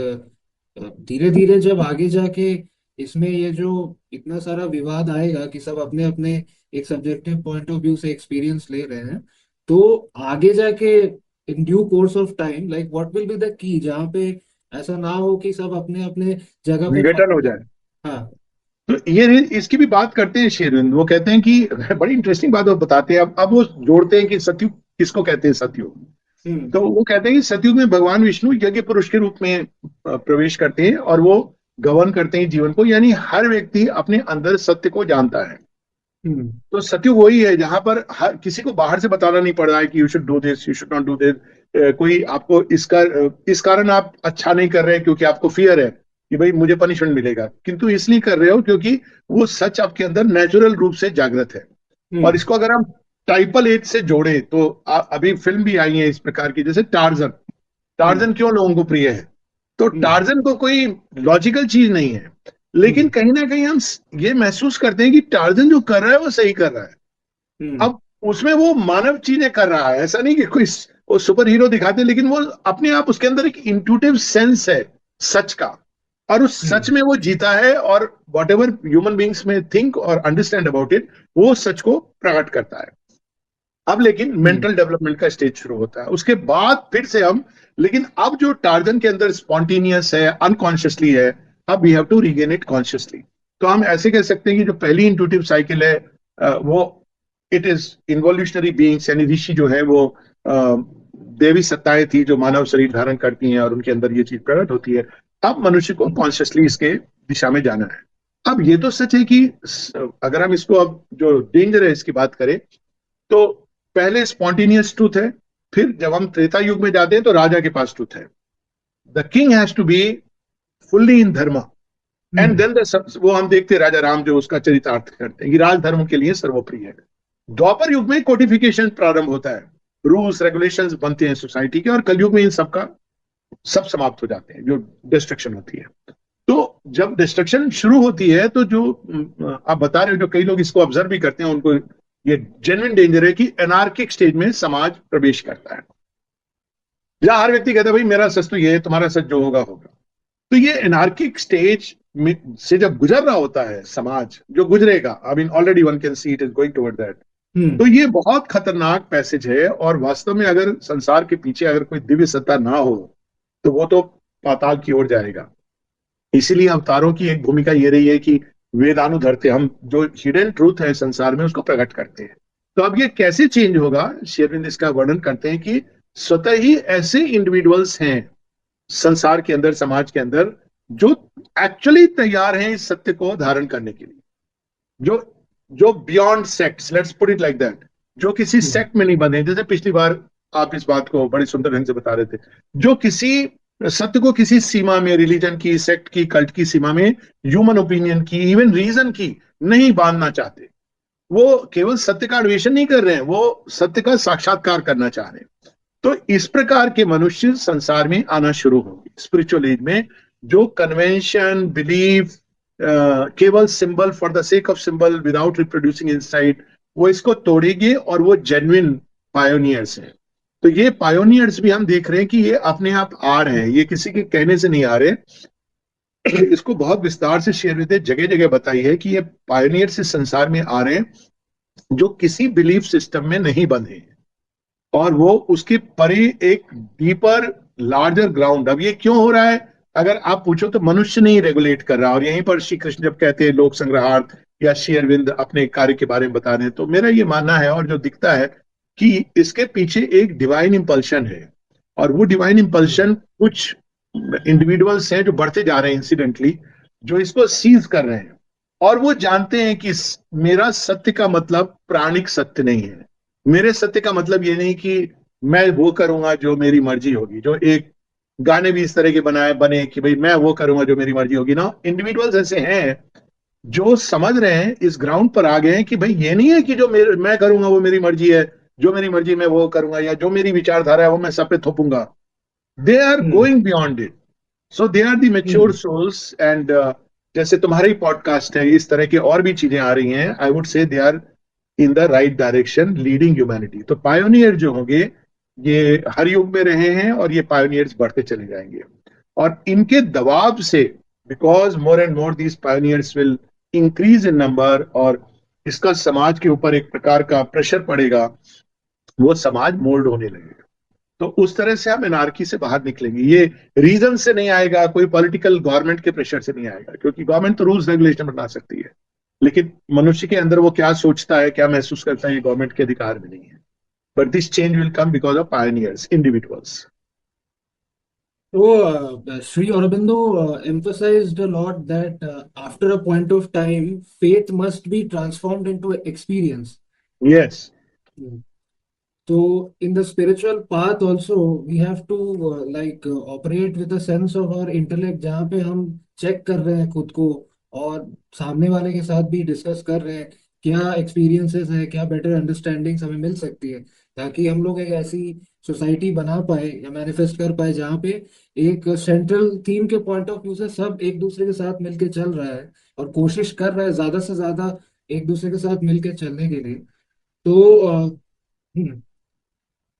धीरे धीरे जब आगे जाके इसमें ये जो इतना सारा विवाद आएगा कि सब अपने अपने एक सब्जेक्टिव पॉइंट ऑफ व्यू से एक्सपीरियंस ले रहे हैं, तो आगे जाके in due course of time, like what will be the key, जहाँ पे ऐसा ना हो कि सब अपने अपने जगह पे विघटन हो खड़े हैं। जाए। हाँ। तो ये इसकी भी बात करते हैं शेरविंद। वो कहते हैं कि बड़ी इंटरेस्टिंग बात वो बताते हैं। अब वो जोड़ते हैं कि सतयुग किसको कहते हैं, सतयुग। हम्म। तो वो कहते हैं कि सतयुग में भगवान विष्णु यज्ञ पुरुष के रूप में प्रवेश करते हैं, और वो गवर्न करते हैं जीवन को, यानी हर व्यक्ति अपने अंदर सत्य को जानता है। हम्म। तो सतयुग वही है जहां पर हर किसी को बाहर से बताना नहीं पड़ रहा है कि you should do this, you should not do this. कोई आपको इस कारण आप अच्छा नहीं कर रहे हैं क्योंकि आपको फियर है कि भाई मुझे पनिशमेंट मिलेगा, किंतु इसलिए कर रहे हो क्योंकि वो सच आपके अंदर नेचुरल रूप से जागृत है। और हम्म। इसको अगर हम टाइपल एज से जोड़े तो अभी फिल्म भी आई है इस प्रकार की, जैसे टार्जन। हम्म। टार्जन क्यों लोगों को प्रिय है? तो हम्म। टार्जन को कोई लॉजिकल चीज नहीं है, लेकिन हम्म। कहीं ना कहीं हम ये महसूस करते हैं कि टार्जन जो कर रहा है वो सही कर रहा है। हम्म। अब उसमें वो मानव चीजें कर रहा है, ऐसा नहीं कि कोई वो सुपर हीरो दिखाते, लेकिन वो अपने आप उसके अंदर एक इंट्यूटिव सेंस है सच का, और उस सच हम्म। में वो जीता है, और वॉट एवर ह्यूमन बींग्स में थिंक और अंडरस्टैंड अबाउट इट, वो सच को प्रकट करता है। अब लेकिन हम्म। मेंटल डेवलपमेंट का स्टेज शुरू होता है उसके बाद फिर से हम, लेकिन अब जो टार्जन के अंदर स्पॉन्टेनियस है, अनकॉन्शियसली है, अब we have to regain it consciously. तो हम ऐसे कह सकते हैं कि जो पहली इंट्यूटिव साइकिल है वो इट इज इन्वोल्यूशनरी बीइंग्स, यानी ऋषि जो है वो देवी सत्ताएं थी जो मानव शरीर धारण करती हैं और उनके अंदर ये चीज प्रकट होती है। अब मनुष्य को कॉन्शियसली इसके दिशा में जाना है। अब ये तो सच है कि अगर हम इसको अब जो डेंजर है इसकी बात करें, तो पहले स्पॉन्टेनियस ट्रूथ है, फिर जब हम त्रेता युग में जाते हैं तो राजा के पास ट्रूथ है। The king has to be fully in dharma, and hmm. Then वो हम देखते हैं राजा राम जो उसका चरितार्थ करते हैं कि राजधर्म के लिए सर्वोपरि है। द्वापर युग में कोडिफिकेशन प्रारंभ होता है, रूल्स रेगुलेशंस बनते हैं सोसाइटी के, और कलयुग में इन सबका सब समाप्त हो जाते हैं, जो डिस्ट्रक्शन होती है। तो जब डिस्ट्रक्शन शुरू होती है तो जो आप बता रहे हो, जो कई लोग इसको ऑब्जर्व भी करते हैं, उनको ये जेन्युइन डेंजर है कि एनार्किक स्टेज में समाज प्रवेश करता है, जहां हर व्यक्ति कहता है भाई मेरा सच तो ये है, तुम्हारा सच जो होगा होगा। तो ये एनार्किक स्टेज से जब गुजर रहा होता है समाज, जो गुजरेगा, I mean already one can see it is going toward that, तो ये बहुत खतरनाक पैसेज है। और वास्तव में अगर संसार के पीछे अगर कोई दिव्य सत्ता ना हो तो वो तो पाताल की ओर जाएगा। इसीलिए अवतारों की एक भूमिका ये रही है कि वेदानुधरते, हम जो हिडन ट्रूथ है संसार में उसको प्रकट करते हैं। तो अब ये कैसे चेंज होगा, श्री अरविंद इसका वर्णन करते हैं कि स्वतः ही ऐसे इंडिविजुअल्स हैं संसार के अंदर, समाज के अंदर, जो एक्चुअली तैयार हैं इस सत्य को धारण करने के लिए, जो जो beyond sects, let's put it like that, जो किसी सेक्ट में नहीं बंधे। जैसे पिछली बार आप इस बात को बड़े सुंदर ढंग से बता रहे थे, जो किसी सत्य को किसी सीमा में, रिलीजन की, सेक्ट की, कल्ट की सीमा में, ह्यूमन ओपिनियन की, इवन रीजन की नहीं बांधना चाहते। वो केवल सत्य का अन्वेषण नहीं कर रहे हैं, वो सत्य का साक्षात्कार करना चाह रहे हैं। तो इस प्रकार के मनुष्य संसार में आना शुरू होंगे स्पिरिचुअल एज में, जो कन्वेंशन, बिलीफ, केवल symbol for the sake of symbol without reproducing insight, वो इसको तोड़ेंगे, और वो जेन्युइन पायोनियर्स हैं। तो ये पायोनियर्स भी हम देख रहे हैं कि ये अपने आप आ रहे हैं, ये किसी के कहने से नहीं आ रहे। इसको बहुत विस्तार से शेयर जगह जगह बताई है कि ये पायोनियर्स इस संसार में आ रहे हैं जो किसी बिलीफ सिस्टम में नहीं बंधे हैं, और वो उसके परे एक डीपर लार्जर ग्राउंड। अब ये क्यों हो रहा है अगर आप पूछो तो मनुष्य नहीं रेगुलेट कर रहा। और यहीं पर श्री कृष्ण जब कहते हैं लोक संग्रहार्थ, या श्री अरविंद अपने कार्य के बारे में बता रहे हैं, तो मेरा ये मानना है और जो दिखता है कि इसके पीछे एक डिवाइन इंपल्शन है। और वो डिवाइन इंपल्शन कुछ इंडिविजुअल्स हैं जो बढ़ते जा रहे हैं इंसिडेंटली, जो इसको सीज कर रहे हैं। और वो जानते हैं कि मेरा सत्य का मतलब प्राणिक सत्य नहीं है, मेरे सत्य का मतलब ये नहीं कि मैं वो करूंगा जो मेरी मर्जी होगी। जो एक गाने भी इस तरह के बने कि भाई मैं वो करूंगा जो मेरी मर्जी होगी ना। इंडिविजुअल्स ऐसे हैं जो समझ रहे हैं, इस ग्राउंड पर आ गए हैं कि भाई ये नहीं है कि जो मैं करूंगा वो मेरी मर्जी है, जो मेरी मर्जी मैं वो करूंगा, या जो मेरी विचारधारा है वो मैं सब पे थोपूंगा। They are going beyond it, so they are the mature souls. And जैसे तुम्हारे ही पॉडकास्ट है, इस तरह की और भी चीजें आ रही हैं, I would say they are in the right direction leading humanity. तो पायोनियर जो होंगे ये हर युग में रहे हैं, और ये पायोनियर्स बढ़ते चले जाएंगे। और इनके दबाव से, because more and more these pioneers will increase in number, और इसका समाज के ऊपर एक प्रकार का प्रेशर पड़ेगा, वो समाज मोल्ड होने लगेगा। तो उस तरह से हम एनार्की से बाहर निकलेंगे। ये रीजन से नहीं आएगा, कोई पॉलिटिकल गवर्नमेंट के प्रेशर से नहीं आएगा, क्योंकि गवर्नमेंट तो रूल्स रेगुलेशन बना सकती है, लेकिन मनुष्य के अंदर वो क्या सोचता है, क्या महसूस करता है, ये गवर्नमेंट के अधिकार में नहीं है। But this change will come because of pioneers, individuals. So, Sri Aurobindo emphasized a lot that after a point of time, faith must be transformed into experience. Yes. Mm. So, in the spiritual path also, we have to operate with a sense of our intellect, जहाँ पे हम check कर रहे हैं खुद को और सामने वाले के साथ भी डिस्कस कर रहे हैं क्या एक्सपीरियंसेस है, क्या बेटर अंडरस्टैंडिंग्स हमें मिल सकती है, ताकि हम लोग एक ऐसी सोसाइटी बना पाए या मैनिफेस्ट कर पाए जहाँ पे एक सेंट्रल थीम के पॉइंट ऑफ व्यू से सब एक दूसरे के साथ मिलके चल रहा है और कोशिश कर रहा है ज्यादा से ज्यादा एक दूसरे के साथ मिलके चलने के लिए। तो हम्म,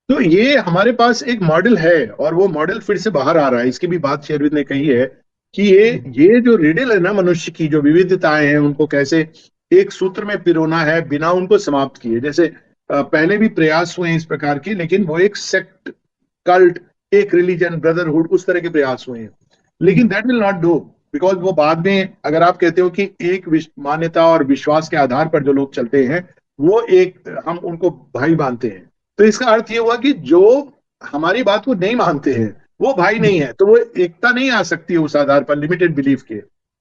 तो ये हमारे पास एक मॉडल है, और वो मॉडल फिर से बाहर आ रहा है। इसकी भी बात शेरविंद ने कही है कि ये जो रिडल है ना मनुष्य की, जो विविधताएं हैं, उनको कैसे एक सूत्र में पिरोना है बिना उनको समाप्त किए। जैसे पहले भी प्रयास हुए इस प्रकार के, लेकिन वो एक सेक्ट, कल्ट, एक रिलीजन, ब्रदरहुड, उस तरह के प्रयास हुए हैं। लेकिन that will not do, because वो बाद में, अगर आप कहते हो कि एक मान्यता और विश्वास के आधार पर जो लोग चलते हैं, वो एक, हम उनको भाई मानते हैं, तो इसका अर्थ ये हुआ कि जो हमारी बात को नहीं मानते हैं वो भाई नहीं है, तो वो एकता नहीं आ सकती है उस आधार पर, लिमिटेड बिलीफ के।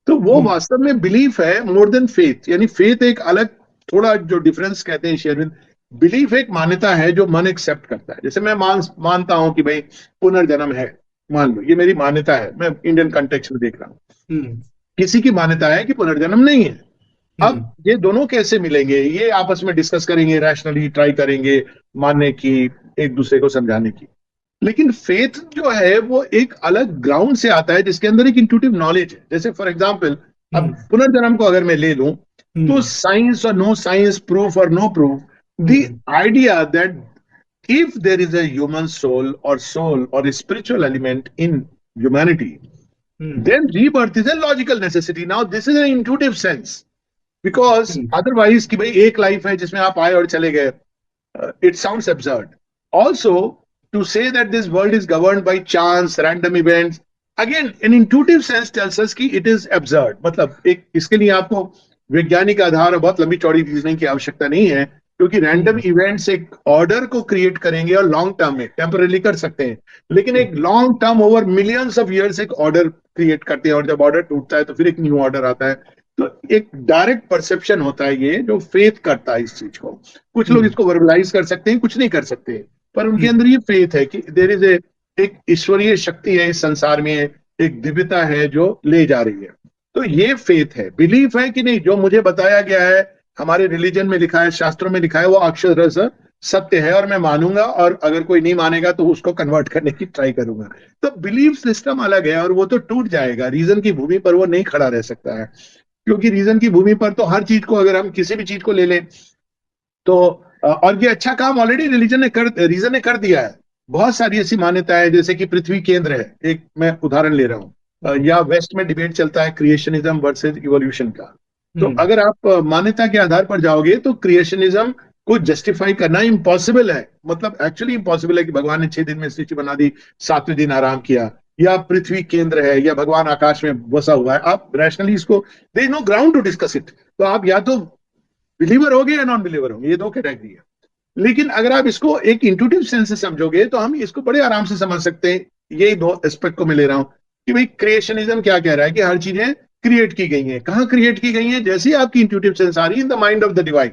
तो वो वास्तव में बिलीफ है मोर देन फेथ। यानी फेथ एक अलग, थोड़ा जो डिफरेंस कहते हैं शेरविंद, बिलीफ एक मान्यता है जो मन एक्सेप्ट करता है। जैसे मैं मानता हूं कि भाई पुनर्जन्म है, मान लो, ये मेरी मान्यता है, मैं इंडियन कंटेक्स्ट में देख रहा हूँ। किसी की मान्यता है कि पुनर्जन्म नहीं है, हम्म। अब ये दोनों कैसे मिलेंगे, ये आपस में डिस्कस करेंगे, रैशनली ट्राई करेंगे मानने की, एक दूसरे को समझाने की। लेकिन फेथ जो है वो एक अलग ग्राउंड से आता है, जिसके अंदर एक इंट्यूटिव नॉलेज है। जैसे फॉर एग्जांपल, अब हम्म। पुनर्जन्म को अगर मैं ले लूं, तो हम्म। साइंस और नो साइंस, प्रूफ और no proof, the hmm. Idea that if there is a human soul or a spiritual element in humanity, hmm. then rebirth is a logical necessity. Now this is an intuitive sense, because hmm. otherwise कि भाई एक life है जिसमें आप आए और चले गए, it sounds absurd. Also, to say that this world is governed by chance, random events, again, an intuitive sense tells us कि it is absurd. मतलब एक इसके लिए आपको वैज्ञानिक आधार और बहुत लंबी चौड़ी रीजनिंग की आवश्यकता नहीं है, क्योंकि रैंडम हम्म। इवेंट्स एक ऑर्डर को क्रिएट करेंगे और लॉन्ग टर्म में टेम्पररी कर सकते हैं, लेकिन हम्म। एक long term over millions of years एक ऑर्डर क्रिएट करते हैं, और जब ऑर्डर टूटता है तो फिर एक न्यू ऑर्डर आता है। तो एक डायरेक्ट परसेप्शन होता है ये, जो फेथ करता है इस चीज को। कुछ लोग हम्म। इसको वर्बलाइज कर सकते हैं, कुछ नहीं कर सकते, पर उनके हम्म। अंदर ये फेथ है कि देर इज ए एक ईश्वरीय शक्ति है इस संसार में, एक दिव्यता है जो ले जा रही है। तो ये फेथ है, बिलीफ है कि नहीं, जो मुझे बताया गया है, हमारे रिलीजन में लिखा है, शास्त्रों में लिखा है, वो अक्षर सत्य है और मैं मानूंगा, और अगर कोई नहीं मानेगा तो उसको कन्वर्ट करने की ट्राई करूंगा। तो बिलीफ सिस्टम अलग है, और वो तो टूट जाएगा, रीजन की भूमि पर वो नहीं खड़ा रह सकता है। क्योंकि रीजन की भूमि पर तो हर चीज को, अगर हम किसी भी चीज को ले लें तो और ये अच्छा काम ऑलरेडी रीजन ने कर दिया है। बहुत सारी ऐसी मान्यताएं, जैसे कि पृथ्वी केंद्र है, एक मैं उदाहरण ले रहा हूँ, हम्म। या वेस्ट में डिबेट चलता है क्रिएशनिज्म वर्सेस इवोल्यूशन का। तो हम्म। अगर आप मान्यता के आधार पर जाओगे तो क्रिएशनिज्म को जस्टिफाई करना इम्पॉसिबल है, मतलब एक्चुअली इम्पॉसिबल है कि भगवान ने 6 दिन में सृष्टि बना दी, 7वें दिन आराम किया, या पृथ्वी केंद्र है, या भगवान आकाश में बसा हुआ है। आप रैशनली इसको, there is no ground to discuss it. तो आप या तो बिलीवर होगे या नॉन बिलीवर होंगे, ये दो कैटेगरी है। लेकिन अगर आप इसको एक इंट्यूटिव सेंस से समझोगे तो हम इसको बड़े आराम से समझ सकते हैं। यही दो एस्पेक्ट को मैं ले रहा हूं कि भाई क्रिएशनिज्म क्या कह रहा है कि हर चीजें क्रिएट की गई हैं। कहाँ क्रिएट की गई हैं? जैसे ही आपकी इंट्यूटिव सेंस आ रही है, in the mind of the divine.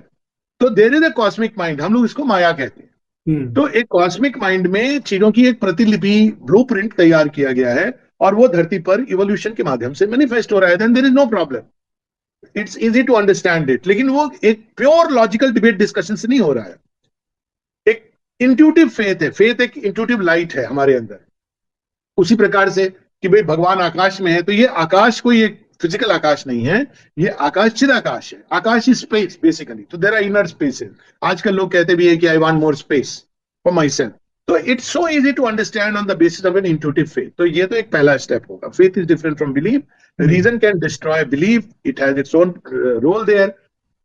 तो there is a cosmic mind, हम लोग इसको माया कहते हैं। हम्म। तो एक कॉस्मिक माइंड में चीजों की एक प्रतिलिपि, ब्लूप्रिंट तैयार किया गया है, और वो धरती पर इवोल्यूशन के माध्यम से मैनिफेस्ट हो रहा है। Then there is no problem, it's easy to understand it. लेकिन वो एक प्योर लॉजिकल डिबेट डिस्कशन से नहीं हो रहा है, एक इंट्यूटिव फेथ है। फेथ एक इंट्यूटिव लाइट है हमारे अंदर। उसी प्रकार से कि भाई भगवान आकाश में है, तो ये आकाश कोई एक फिजिकल आकाश नहीं है, ये आकाश चिद आकाश है। आकाश इज स्पेस बेसिकली, तो देयर आर इनर स्पेसेस। आजकल लोग कहते भी है कि I want more space for myself. तो it's so easy to understand on the basis of an intuitive faith. तो ये तो एक पहला स्टेप होगा। Faith is different from belief. Hmm. Reason can destroy belief, it has its own role there,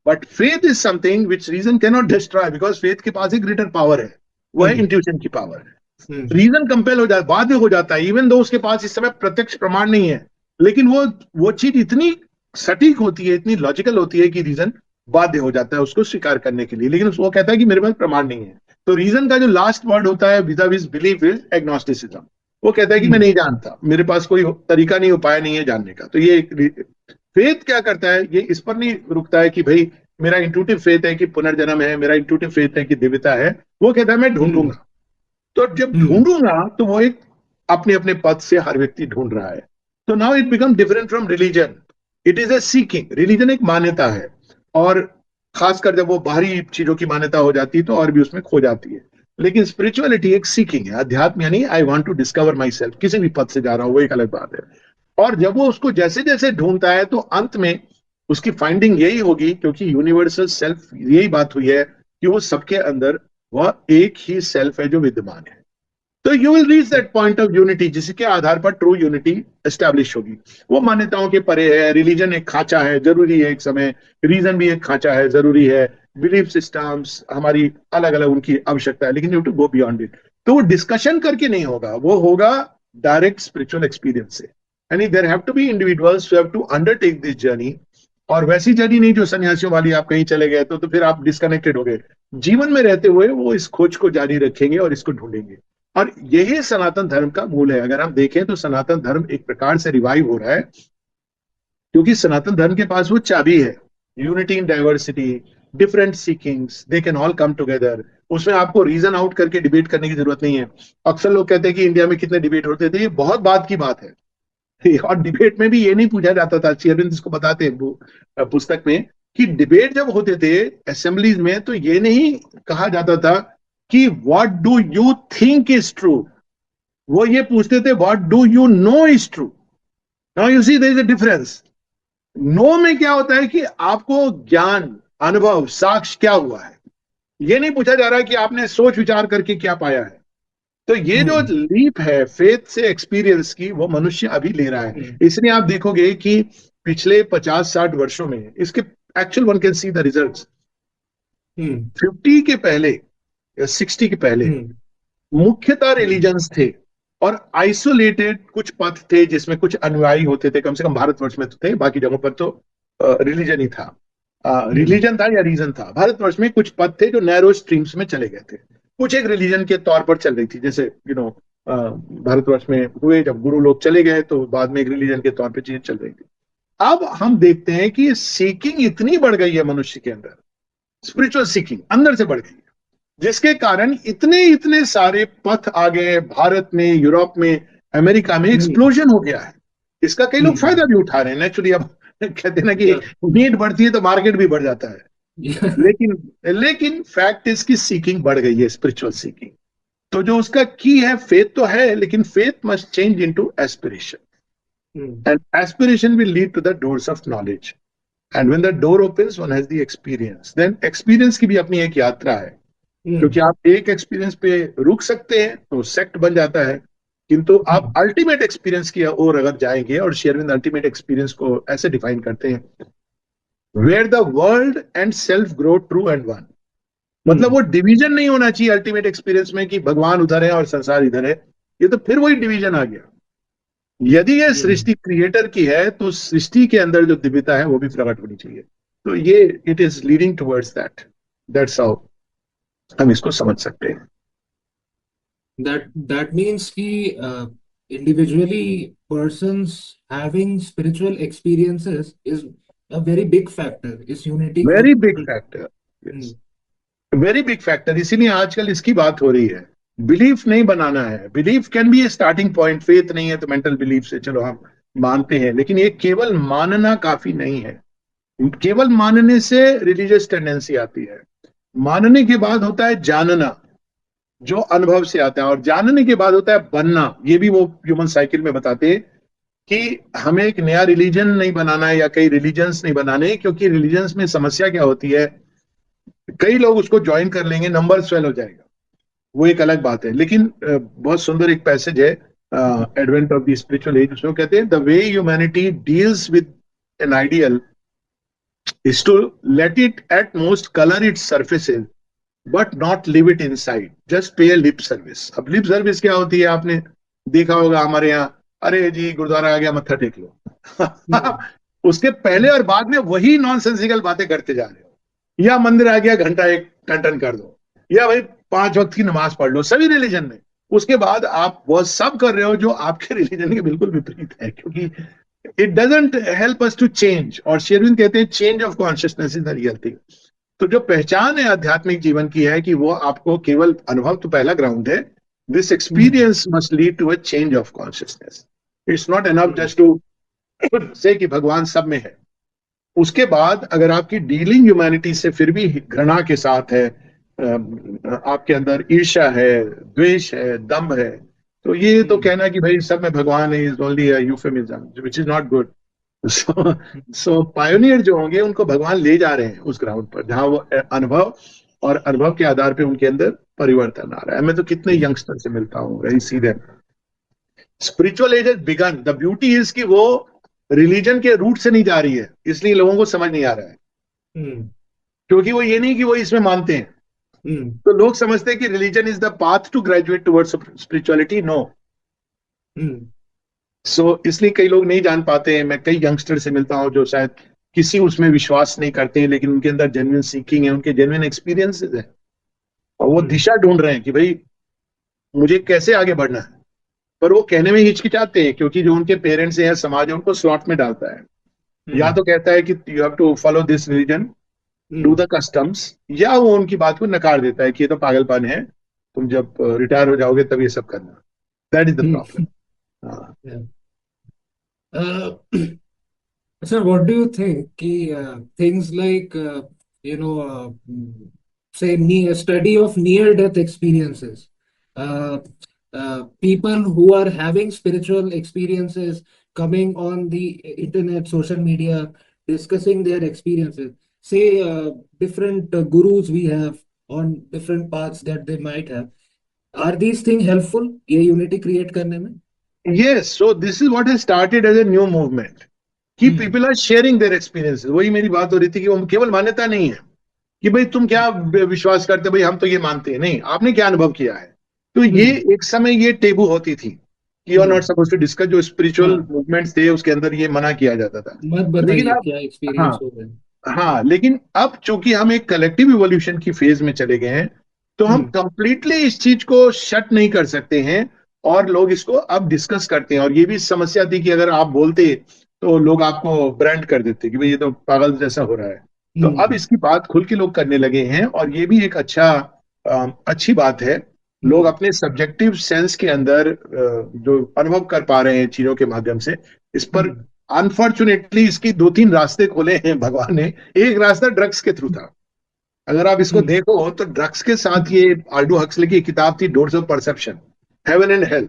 but faith is something which reason can not destroy, because faith के पास एक greater power है, वो है हम्म। इंट्यूशन की power. हम्म। Reason compel हो जाता, बाद में हो जाता है, इवन दो उसके पास इस समय प्रत्यक्ष प्रमाण नहीं है, लेकिन वो चीज इतनी सटीक होती है, इतनी लॉजिकल होती है कि रीजन बाध्य हो जाता है उसको स्वीकार करने के लिए। लेकिन वो कहता है कि मेरे पास प्रमाण नहीं है। तो रीजन का जो लास्ट वर्ड होता है विदा विज बिलीफ इज एग्नोस्टिसिज्म। वो कहता है कि मैं हम्म। नहीं जानता, मेरे पास कोई तरीका नहीं, उपाय नहीं है जानने का। तो ये फेथ क्या करता है, ये इस पर नहीं रुकता है कि भाई मेरा इंट्यूटिव फेथ है कि पुनर्जन्म है, मेरा इंट्यूटिव फेथ है कि दिव्यता है। वो कहता है मैं हम्म। ढूंढूंगा। तो जब हम्म। ढूंढूंगा तो वो एक अपने अपने पद से हर व्यक्ति ढूंढ रहा है। तो now it become different from religion, it is a seeking. Religion एक मान्यता है, और खासकर जब वो बाहरी चीजों की मान्यता हो जाती है तो और भी उसमें खो जाती है। लेकिन स्पिरिचुअलिटी एक सीकिंग है, अध्यात्म यानी I want to discover my self. किसी भी पद से जा रहा हूं वो एक अलग बात है। और जब वो उसको जैसे जैसे ढूंढता है तो अंत में उसकी फाइंडिंग यही होगी, क्योंकि यूनिवर्सल सेल्फ, यही बात हुई है कि वो सबके अंदर वह एक ही सेल्फ है जो विद्यमान है। तो you will reach that point of unity, जिसके आधार पर ट्रू यूनिटी एस्टैब्लिश होगी। वो मान्यताओं के परे है। रिलीजन एक खांचा है, जरूरी है एक समय, रीजन भी एक खांचा है, जरूरी है। बिलीफ सिस्टम्स हमारी अलग अलग, उनकी आवश्यकता है, लेकिन you to go beyond it. तो वो डिस्कशन करके नहीं होगा, वो होगा डायरेक्ट स्पिरिचुअल एक्सपीरियंस से। यानी there have to be individuals who have to undertake this journey. और वैसी जर्नी नहीं जो सन्यासियों वाली, आप कहीं चले गए तो फिर आप डिस्कनेक्टेड हो गए। जीवन में रहते हुए वो इस खोज को जारी रखेंगे और इसको ढूंढेंगे। और यही सनातन धर्म का मूल है। अगर हम देखें तो सनातन धर्म एक प्रकार से रिवाइव हो रहा है, क्योंकि सनातन धर्म के पास वो चाबी है, unity in diversity, different सीकिंग्स, they can all come together. उसमें आपको रीजन आउट करके डिबेट करने की जरूरत नहीं है। अक्सर लोग कहते हैं कि इंडिया में कितने डिबेट होते थे, ये बहुत बात की बात है। और डिबेट में भी ये नहीं पूछा जाता था, श्री अरविंद इसको बताते हैं पुस्तक में, कि डिबेट जब होते थे असेंबलीज में, तो ये नहीं कहा जाता था कि what do you think is true, वो ये पूछते थे what do you know is true. Now you see there is a difference. Know में क्या होता है कि आपको ज्ञान, अनुभव, साक्ष्य क्या हुआ है, ये नहीं पूछा जा रहा है कि आपने सोच विचार करके क्या पाया है। तो ये जो हम्म, लीप है फेथ से एक्सपीरियंस की, वो मनुष्य अभी ले रहा है। हम्म, इसलिए आप देखोगे कि पिछले 50-60 वर्षों में इसके actual one can see the results. Hmm, 50 के पहले या 60 के पहले हम्म, मुख्यतः हम्म, रिलीजन्स थे, और आइसोलेटेड कुछ पथ थे जिसमें कुछ अनुयायी होते थे, कम से कम भारतवर्ष में तो थे, बाकी जगहों पर तो रिलीजन ही था, हम्म, रिलीजन था या रीजन था। भारतवर्ष में कुछ पथ थे जो नैरो स्ट्रीम्स में चले गए थे, कुछ एक रिलीजन के तौर पर चल रही थी, जैसे भारतवर्ष में हुए जब गुरु लोग चले गए तो बाद में एक रिलीजन के तौर पर चीजें चल रही थी। अब हम देखते हैं कि सीकिंग इतनी बढ़ गई है मनुष्य के अंदर, स्पिरिचुअल सीकिंग अंदर से बढ़ गई है, जिसके कारण इतने इतने सारे पथ आ गए, भारत में, यूरोप में, अमेरिका में हम्म, एक्सप्लोजन हो गया है। इसका कई लोग फायदा हम्म, भी उठा रहे हैं नेचुरली। अब कहते हैं ना कि या, नीड बढ़ती है तो मार्केट भी बढ़ जाता है। या, लेकिन लेकिन फैक्ट इसकी सीकिंग बढ़ गई है, स्पिरिचुअल सीकिंग। तो जो उसका की है, फेथ तो है, लेकिन faith must change into aspiration, hmm, and aspiration will lead to the doors of knowledge. And when the door opens one has the experience, then experience की भी अपनी एक यात्रा है। क्योंकि हम्म, आप एक एक्सपीरियंस पे रुक सकते हैं तो सेक्ट बन जाता है, किंतु आप हम्म, अल्टीमेट एक्सपीरियंस की ओर अगर जाएंगे, और शेरविंद अल्टीमेट एक्सपीरियंस को ऐसे डिफाइन करते हैं, where the world and self grow true and one. मतलब हम्म, वो डिवीजन नहीं होना चाहिए अल्टीमेट एक्सपीरियंस में कि भगवान उधर है और संसार इधर है। ये तो फिर वही डिवीजन आ गया। यदि ये हम्म, सृष्टि क्रिएटर की है तो सृष्टि के अंदर जो दिव्यता है वो भी प्रकट होनी चाहिए। तो ये it is leading towards that, that's how हम इसको समझ सकते हैं। that means कि individually persons having spiritual experiences is a very big factor इस unity को. वेरी बिग फैक्टर, हम्म, यस, वेरी बिग फैक्टर। इसीलिए आजकल इसकी बात हो रही है। बिलीफ नहीं बनाना है, belief can be A starting point. Faith नहीं है तो मेंटल बिलीफ से चलो हम मानते हैं, लेकिन ये केवल मानना काफी नहीं है। केवल मानने से रिलीजियस टेंडेंसी आती है। मानने के बाद होता है जानना, जो अनुभव से आता है, और जानने के बाद होता है बनना। ये भी वो ह्यूमन साइकिल में बताते हैं कि हमें एक नया रिलीजन नहीं बनाना है या कई रिलीजन्स नहीं बनाने, क्योंकि रिलीजन्स में समस्या क्या होती है, कई लोग उसको ज्वाइन कर लेंगे, नंबर स्वेल हो जाएगा, वो एक अलग बात है। लेकिन बहुत सुंदर एक पैसेज है advent of the spiritual age, उसमें कहते हैं the way humanity deals with an ideal is to let it at most colour its surfaces but not live it inside, just pay lip service. अब lip service क्या होती है, आपने देखा होगा हमारे यहाँ, अरे जी गुरुद्वारा आ गया मत्था टेक लो। हम्म, उसके पहले और बाद में वही नॉनसेंसिकल बातें करते जा रहे हो। या मंदिर आ गया घंटा एक टन टन कर दो, या भाई 5 वक्त की नमाज पढ़ लो, सभी रिलीजन में। उसके बाद आप वो सब कर रहे हो जो आपके रिलीजन के बिल्कुल विपरीत है, क्योंकि it doesn't help us to change. और शेरविन कहते हैं change of consciousness is the real thing. तो जो पहचान है आध्यात्मिक जीवन की है कि वो आपको केवल अनुभव तो पहला ग्राउंड है, this hmm, experience must lead to a change of consciousness. It's not enough hmm, just to say कि भगवान सब में है। उसके बाद अगर आपकी डीलिंग ह्यूमैनिटी से फिर भी घृणा के साथ है, आपके अंदर ईर्ष्या है, द्वेष है, दम्भ है, तो ये तो हम्म, कहना कि भाई सब में भगवान है is only a euphemism which is not good. So so pioneer जो होंगे उनको भगवान ले जा रहे हैं उस ग्राउंड पर जहां वो अनुभव, और अनुभव के आधार पे उनके अंदर परिवर्तन आ रहा है। मैं तो कितने यंगस्टर से मिलता हूँ, वेरी सीधे spiritual age has begun. The beauty is कि वो रिलीजन के रूट से नहीं जा रही है, इसलिए लोगों को समझ नहीं आ रहा है, हम्म, क्योंकि वो ये नहीं कि वो इसमें मानते हैं। हम्म, तो लोग समझते हैं कि religion is the path to graduate towards spirituality. No. Hmm, so इसलिए कई लोग नहीं जान पाते हैं। मैं कई यंगस्टर से मिलता हूँ जो शायद किसी उसमें विश्वास नहीं करते हैं, लेकिन उनके अंदर जेन्युइन सीकिंग है, उनके जेन्युइन एक्सपीरियंसेस है, और वो हम्म, दिशा ढूंढ रहे हैं कि भाई मुझे कैसे आगे बढ़ना है। पर वो कहने में हिचकिचाते हैं, क्योंकि जो उनके पेरेंट्स हैं, समाज है, उनको स्लॉट में डालता है। या हम्म, तो कहता है कि you have to follow this religion, do hmm, the customs, या वो उनकी बात को नकार देता है कि ये तो पागलपन है, तुम जब रिटायर हो जाओगे तब ये सब करना। That is the hmm, problem. हाँ। yeah. Sir, what do you think? Things like, you know, say, a study of near-death experiences. Uh, People who are having spiritual experiences coming on the internet, social media, discussing their experiences. Say, different gurus we have on different paths that they might have. Are these things helpful? ये unity create करने में? Yes, so this is what has started as a new movement कि hmm. People are sharing their experiences. वही मेरी बात हो रही थी कि वो केवल मान्यता नहीं है कि भाई तुम क्या विश्वास करते हो, भाई हम तो ये मानते हैं, नहीं, आपने क्या अनुभव किया है। तो ये हम्म. एक समय ये टेबू होती थी कि you are not hmm. Suppose to discuss. जो स्पिरिचुअल हाँ. मूवमेंट्स थे उसके अंदर ये मना किया जाता था। मत लेकिन बताइए अब, क्या एक्सपीरियंस हाँ, हो रहा है. हाँ, लेकिन अब चूंकि हम एक कलेक्टिव इवोल्यूशन की फेज में चले गए हैं, तो हम हम्म. कंप्लीटली इस चीज को शट नहीं कर सकते हैं। और लोग इसको अब डिस्कस करते हैं। और ये भी समस्या थी कि अगर आप बोलते तो लोग आपको ब्रांड कर देते कि भाई ये तो पागल जैसा हो रहा है। तो अब हम्म. इसकी बात खुल के लोग करने लगे हैं, और ये भी एक अच्छी बात है। लोग हम्म. अपने सब्जेक्टिव सेंस के अंदर जो अनुभव कर पा रहे हैं चीजों के माध्यम से, इस पर हम्म. अनफॉर्चुनेटली इसकी दो तीन रास्ते खोले हैं भगवान ने। एक रास्ता ड्रग्स के थ्रू था। अगर आप इसको हम्म. देखो तो ड्रग्स के साथ ये आल्डो हक्सले की किताब थी doors of perception, heaven and hell.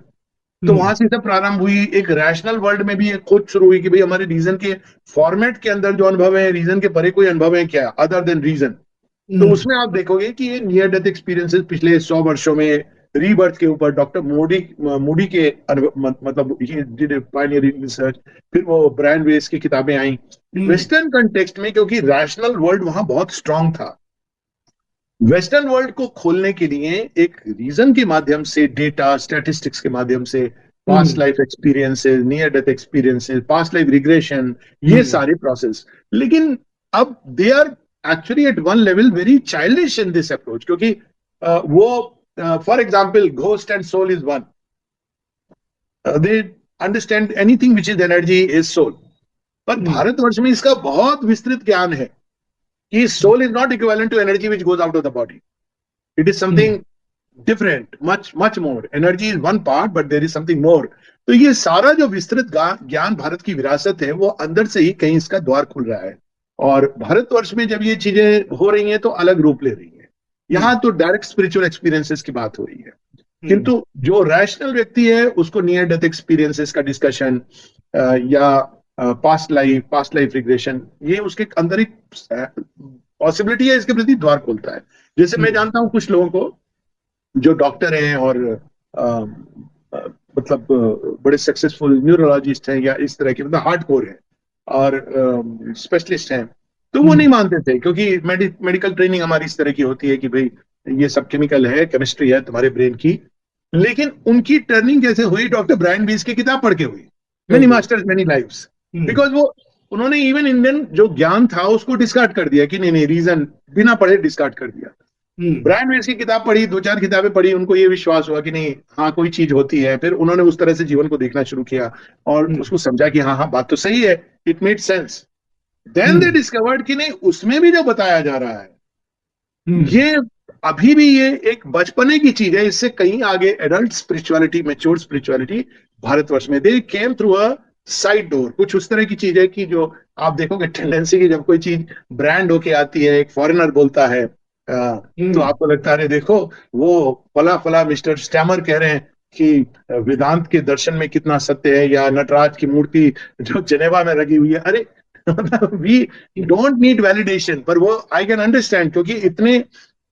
तो वहां हम्म. से सब प्रारंभ हुई। एक रैशनल वर्ल्ड में भी एक खोज शुरू हुई कि भाई हमारे रीजन के फॉर्मेट के अंदर जो अनुभव है, रीजन के परे कोई अनुभव है क्या अदर देन रीजन। तो हम्म. उसमें आप देखोगे कि ये नियर डेथ एक्सपीरियंसेस पिछले 100 वर्षों में रीबर्थ के ऊपर डॉक्टर मोडी मूडी के मतलब ये डिड पायनियरिंग रिसर्च। फिर वो ब्रायन वेस की किताबें आई हम्म. वेस्टर्न कंटेक्स्ट में, क्योंकि रैशनल वर्ल्ड वहां बहुत स्ट्रांग था। वेस्टर्न वर्ल्ड को खोलने के लिए एक रीजन के माध्यम से, डेटा स्टैटिस्टिक्स के माध्यम से, past hmm. Life experiences, near death experiences, past life regression, ये हम्म. सारे प्रोसेस। लेकिन अब they are actually at one level very childish in this approach, क्योंकि वो for example ghost and soul is one. They understand anything which is energy is soul. पर हम्म. भारतवर्ष में इसका बहुत विस्तृत ज्ञान है कि soul is not equivalent to energy which goes out of the body. It is hmm. Something different, much much more. Energy is one part but there is something more. तो ये सारा जो विस्तृत ज्ञान भारत की विरासत है, वो अंदर से ही कहीं इसका द्वार खुल रहा है। और भारतवर्ष में जब ये चीजें हो रही हैं तो अलग रूप ले रही हैं। यहाँ हम्म. तो डायरेक्ट स्पिरिचुअल एक्सपीरियंसेस की बात हो रही है। हम्म. किंतु जो रैशनल व्यक्ति है उसको नियर डेथ एक्सपीरियंसेस का डिस्कशन या पास्ट लाइफ रिग्रेशन, ये उसके अंदर एक पॉसिबिलिटी है, इसके प्रति द्वार खोलता है। जैसे मैं हम्म. जानता हूँ कुछ लोगों को जो डॉक्टर हैं और अ, मतलब बड़े सक्सेसफुल न्यूरोलॉजिस्ट हैं या इस तरह के, मतलब हार्ड कोर हैं और स्पेशलिस्ट हैं, तो वो नहीं हम्म. मानते थे क्योंकि मेडिकल ट्रेनिंग हमारी इस तरह की होती है कि भाई ये सब केमिकल है, केमिस्ट्री है तुम्हारे ब्रेन की। लेकिन उनकी टर्निंग कैसे हुई? डॉक्टर ब्रायन बीस की किताब पढ़ के हुई, many okay. Masters many lives. Hmm. Because वो उन्होंने इवन इंडियन जो ज्ञान था उसको डिस्कार्ड कर दिया कि नहीं नहीं, रीजन बिना पढ़े डिस्कार्ड कर दिया। हम्म. ब्रायन वेस की किताब पढ़ी, दो चार किताबें पढ़ी, उनको ये विश्वास हुआ कि नहीं, हाँ कोई चीज होती है। फिर उन्होंने उस तरह से जीवन को देखना शुरू किया और हम्म. उसको समझा कि हाँ हाँ बात तो सही है, it made sense. Then they hmm. Discovered कि नहीं, उसमें भी जो बताया जा रहा है हम्म. ये अभी भी ये एक बचपने की चीज है। इससे कहीं आगे adult spirituality, mature spirituality Bharatvarsh में they came through a side door. कुछ उस तरह की चीज है कि जो आप देखोगे टेंडेंसी की, जब कोई चीज ब्रांड होके आती है, एक फॉरेनर बोलता है तो हम्म. आपको लगता है अरे देखो वो फला फला मिस्टर स्टैमर कह रहे हैं कि वेदांत के दर्शन में कितना सत्य है, या नटराज की मूर्ति जो जेनेवा में लगी हुई है। अरे वी डोंट नीड वैलिडेशन। पर वो आई कैन अंडरस्टैंड, क्योंकि इतने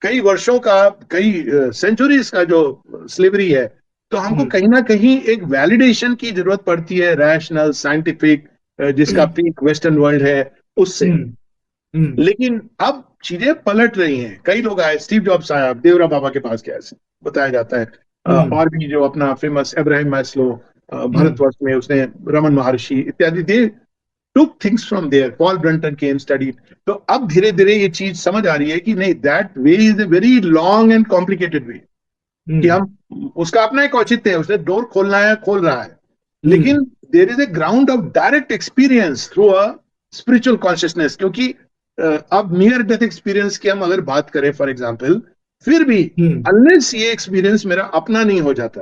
कई वर्षों का, कई सेंचुरीज का जो स्लेवरी है, तो हमको हम्म. कहीं ना कहीं एक वैलिडेशन की जरूरत पड़ती है, रैशनल साइंटिफिक, जिसका पीक वेस्टर्न वर्ल्ड है उससे। हम्म. हम्म. लेकिन अब चीजें पलट रही हैं। कई लोग आए, स्टीव जॉब्स आया, देवरा बाबा के पास गया, ऐसे बताया जाता है। हम्म. और भी जो अपना famous Abraham Maslow, hmm. Bharatvarsh में उसने रमन महर्षि इत्यादि they took things from there, Paul Brunton came studied. तो अब धीरे धीरे ये चीज समझ आ रही है कि नहीं, that way is a very long and complicated way, कि हम्म. हम उसका अपना एक औचित्य है, उसने डोर खोलना है, खोल रहा है। हम्म. लेकिन देर is A ground of direct experience through a spiritual consciousness. क्योंकि अब नियर डेथ एक्सपीरियंस की हम अगर बात करें फॉर एग्जाम्पल, फिर भी हम्म. अनलेस ये एक्सपीरियंस मेरा अपना नहीं हो जाता,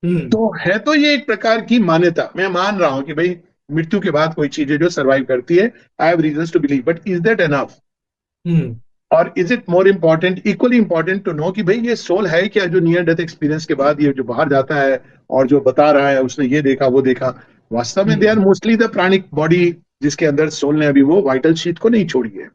हम्म. तो है तो ये एक प्रकार की मान्यता। मैं मान रहा हूं कि भाई मृत्यु के बाद कोई चीज है जो सर्वाइव करती है। I have reasons to believe, but is that enough? Hmm. और is it more important, equally important to know कि भाई ये सोल है क्या, जो नियर डेथ एक्सपीरियंस के बाद ये जो बाहर जाता है और जो बता रहा है उसने ये देखा वो देखा, वास्तव में they are hmm. Mostly the pranic body जिसके अंदर सोल ने अभी वो वाइटल शीट को नहीं छोड़ी है।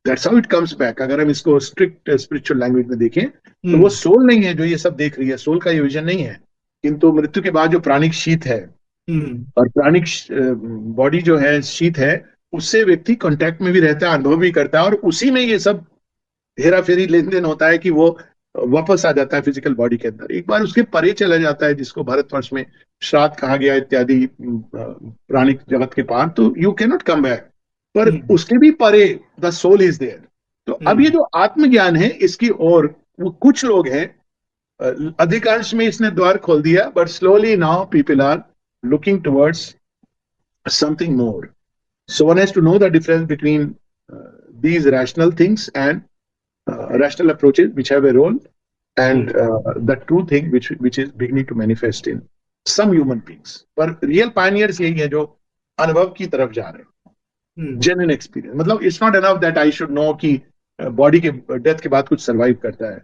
That's how it comes back. अगर हम इसको स्ट्रिक्ट स्पिरिचुअल लैंग्वेज में देखें तो वो हम्म। सोल नहीं है जो ये सब देख रही है, सोल का ये विजन नहीं है, किंतु मृत्यु के बाद जो प्राणिक शीत है हम्म। और प्राणिक बॉडी जो है, शीत है, उससे व्यक्ति कांटेक्ट में भी रहता है, अनुभव भी करता है, और उसी में ये सब हेरा फेरी लेन देन होता है कि वो वापस आ जाता है फिजिकल बॉडी के अंदर। एक बार उसके परे चला जाता है, जिसको भारतवर्ष में श्राद्ध कहा गया इत्यादि, प्राणिक जगत के पार, तो you can not come back. पर हम्म। उसके भी परे द सोल इज देयर। तो अब ये हम्म। जो आत्मज्ञान है इसकी ओर वो कुछ लोग हैं, अधिकांश में इसने द्वार खोल दिया, but slowly now people are looking towards something more. So one has to know the difference between these rational things and rational approaches which have a role, and hmm. the true thing which is beginning to manifest in some human beings. पर real pioneers यही है जो अनुभव की तरफ जा रहे हैं, हम्म। genuine experience. मतलब it's not enough that I should know कि बॉडी के डेथ के बाद कुछ सरवाइव करता है.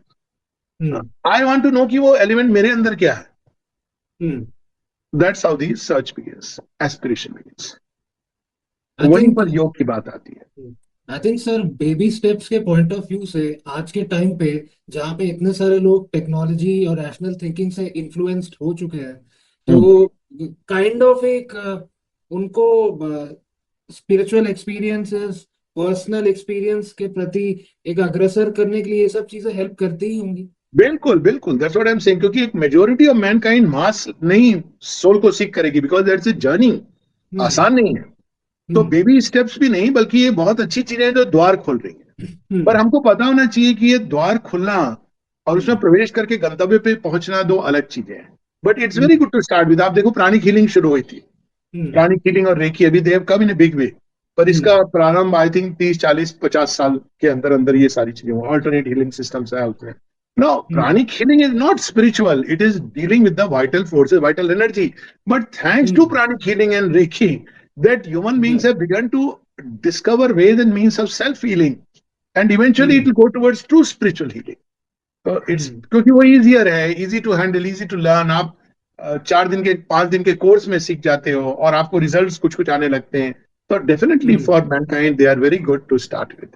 Hmm. I want to know कि वो एलिमेंट मेरे अंदर क्या है. Hmm. That's how the search begins, aspiration begins. I वहीं थिंक पर योग की बात आती है. I think sir, baby steps के पॉइंट ऑफ व्यू से आज के टाइम पे जहाँ पे इतने सारे लोग टेक्नोलॉजी और रैशनल थिंकिंग से इन्फ्लुएंस्ड हो चुके हैं, हम्म. तो काइंड ऑफ एक उनको स्पिरिचुअल एक्सपीरियंसेस, पर्सनल एक्सपीरियंस के प्रति एक अग्रसर करने के लिए ये सब चीजें हेल्प करती ही होंगी। बिल्कुल बिल्कुल, that's what I am saying. क्योंकि एक मेजोरिटी ऑफ मैनकाइंड मास नहीं सोल को सीख करेगी, बिकॉज दैट्स ए जर्नी, हम्म। आसान नहीं है. तो हम्म। बेबी स्टेप्स भी नहीं, बल्कि ये बहुत अच्छी चीजें हैं जो द्वार खोल रही है. पर हम्म। हमको पता होना चाहिए कि ये द्वार खुलना और उसमें हम्म। प्रवेश करके गंतव्य पे पहुंचना दो अलग चीजें हैं. But it's hmm. Very good to start with. आप देखो प्राणिक हीलिंग शुरू हुई थी, हम्म। प्राणिक हीलिंग और रेकी अभी देव कम इन बिग वे, पर हम्म। इसका प्रारंभ आई थिंक 30 40 50 साल के अंदर अंदर ये सारी चीजें हुई. ऑल्टरनेट हीलिंग सिस्टम्स है उसमें. No, hmm. pranic healing is not spiritual. It is dealing with the vital forces, vital energy. But thanks to hmm. pranic healing and Reiki, that human beings Yeah. have begun to discover ways and means of self-healing. And eventually it hmm. will go towards true spiritual healing. So it's हम्म। क्योंकि वो easier है, easy to handle, easy to learn. आप 4 दिन के 5 दिन के course में सीख जाते हो और आपको रिजल्ट्स कुछ कुछ आने लगते हैं. तो definitely hmm. For mankind they are very good to start with.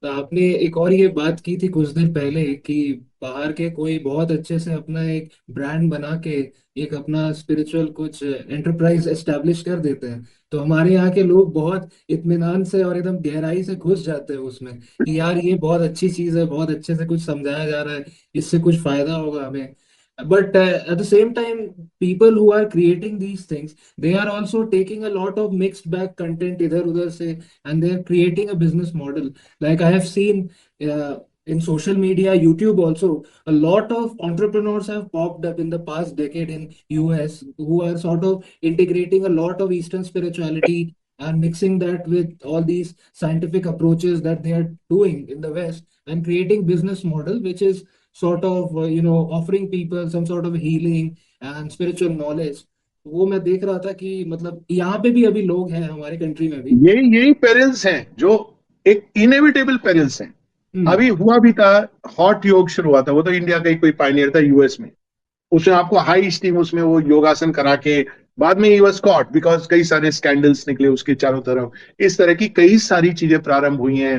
तो आपने एक और ये बात की थी कुछ दिन पहले कि बाहर के कोई बहुत अच्छे से अपना एक ब्रांड बना के एक अपना स्पिरिचुअल कुछ एंटरप्राइज एस्टेब्लिश कर देते हैं, तो हमारे यहाँ के लोग बहुत इत्मीनान से और एकदम गहराई से घुस जाते हैं उसमें कि यार ये बहुत अच्छी चीज़ है, बहुत अच्छे से कुछ समझाया जा रहा है, इससे कुछ फायदा होगा हमें. But at the same time, people who are creating these things, they are also taking a lot of mixed bag content idhar udhar se, and they are creating a business model. Like I have seen in social media, YouTube also, a lot of entrepreneurs have popped up in the past decade in US who are sort of integrating a lot of Eastern spirituality and mixing that with all these scientific approaches that they are doing in the West and creating business model which is sort of offering people some sort of healing and spiritual knowledge. वो मैं देख रहा था कि मतलब यहाँ पे भी अभी लोग हैं हमारे कंट्री में भी. यही पेरेंट्स हैं जो एक इनएविटेबल पेरेंट्स हैं. हम्म. अभी हुआ भी था, हॉट योग शुरू हुआ था, वो तो इंडिया का ही कोई पायनियर था यूएस में. उसने आपको हाई स्टीम उसमें वो योगासन करा के बाद में ही वाज कॉट बिकॉज कई सारे स्कैंडल्स निकले उसके चारों तरफ. इस तरह की कई सारी चीजें प्रारंभ हुई हैं.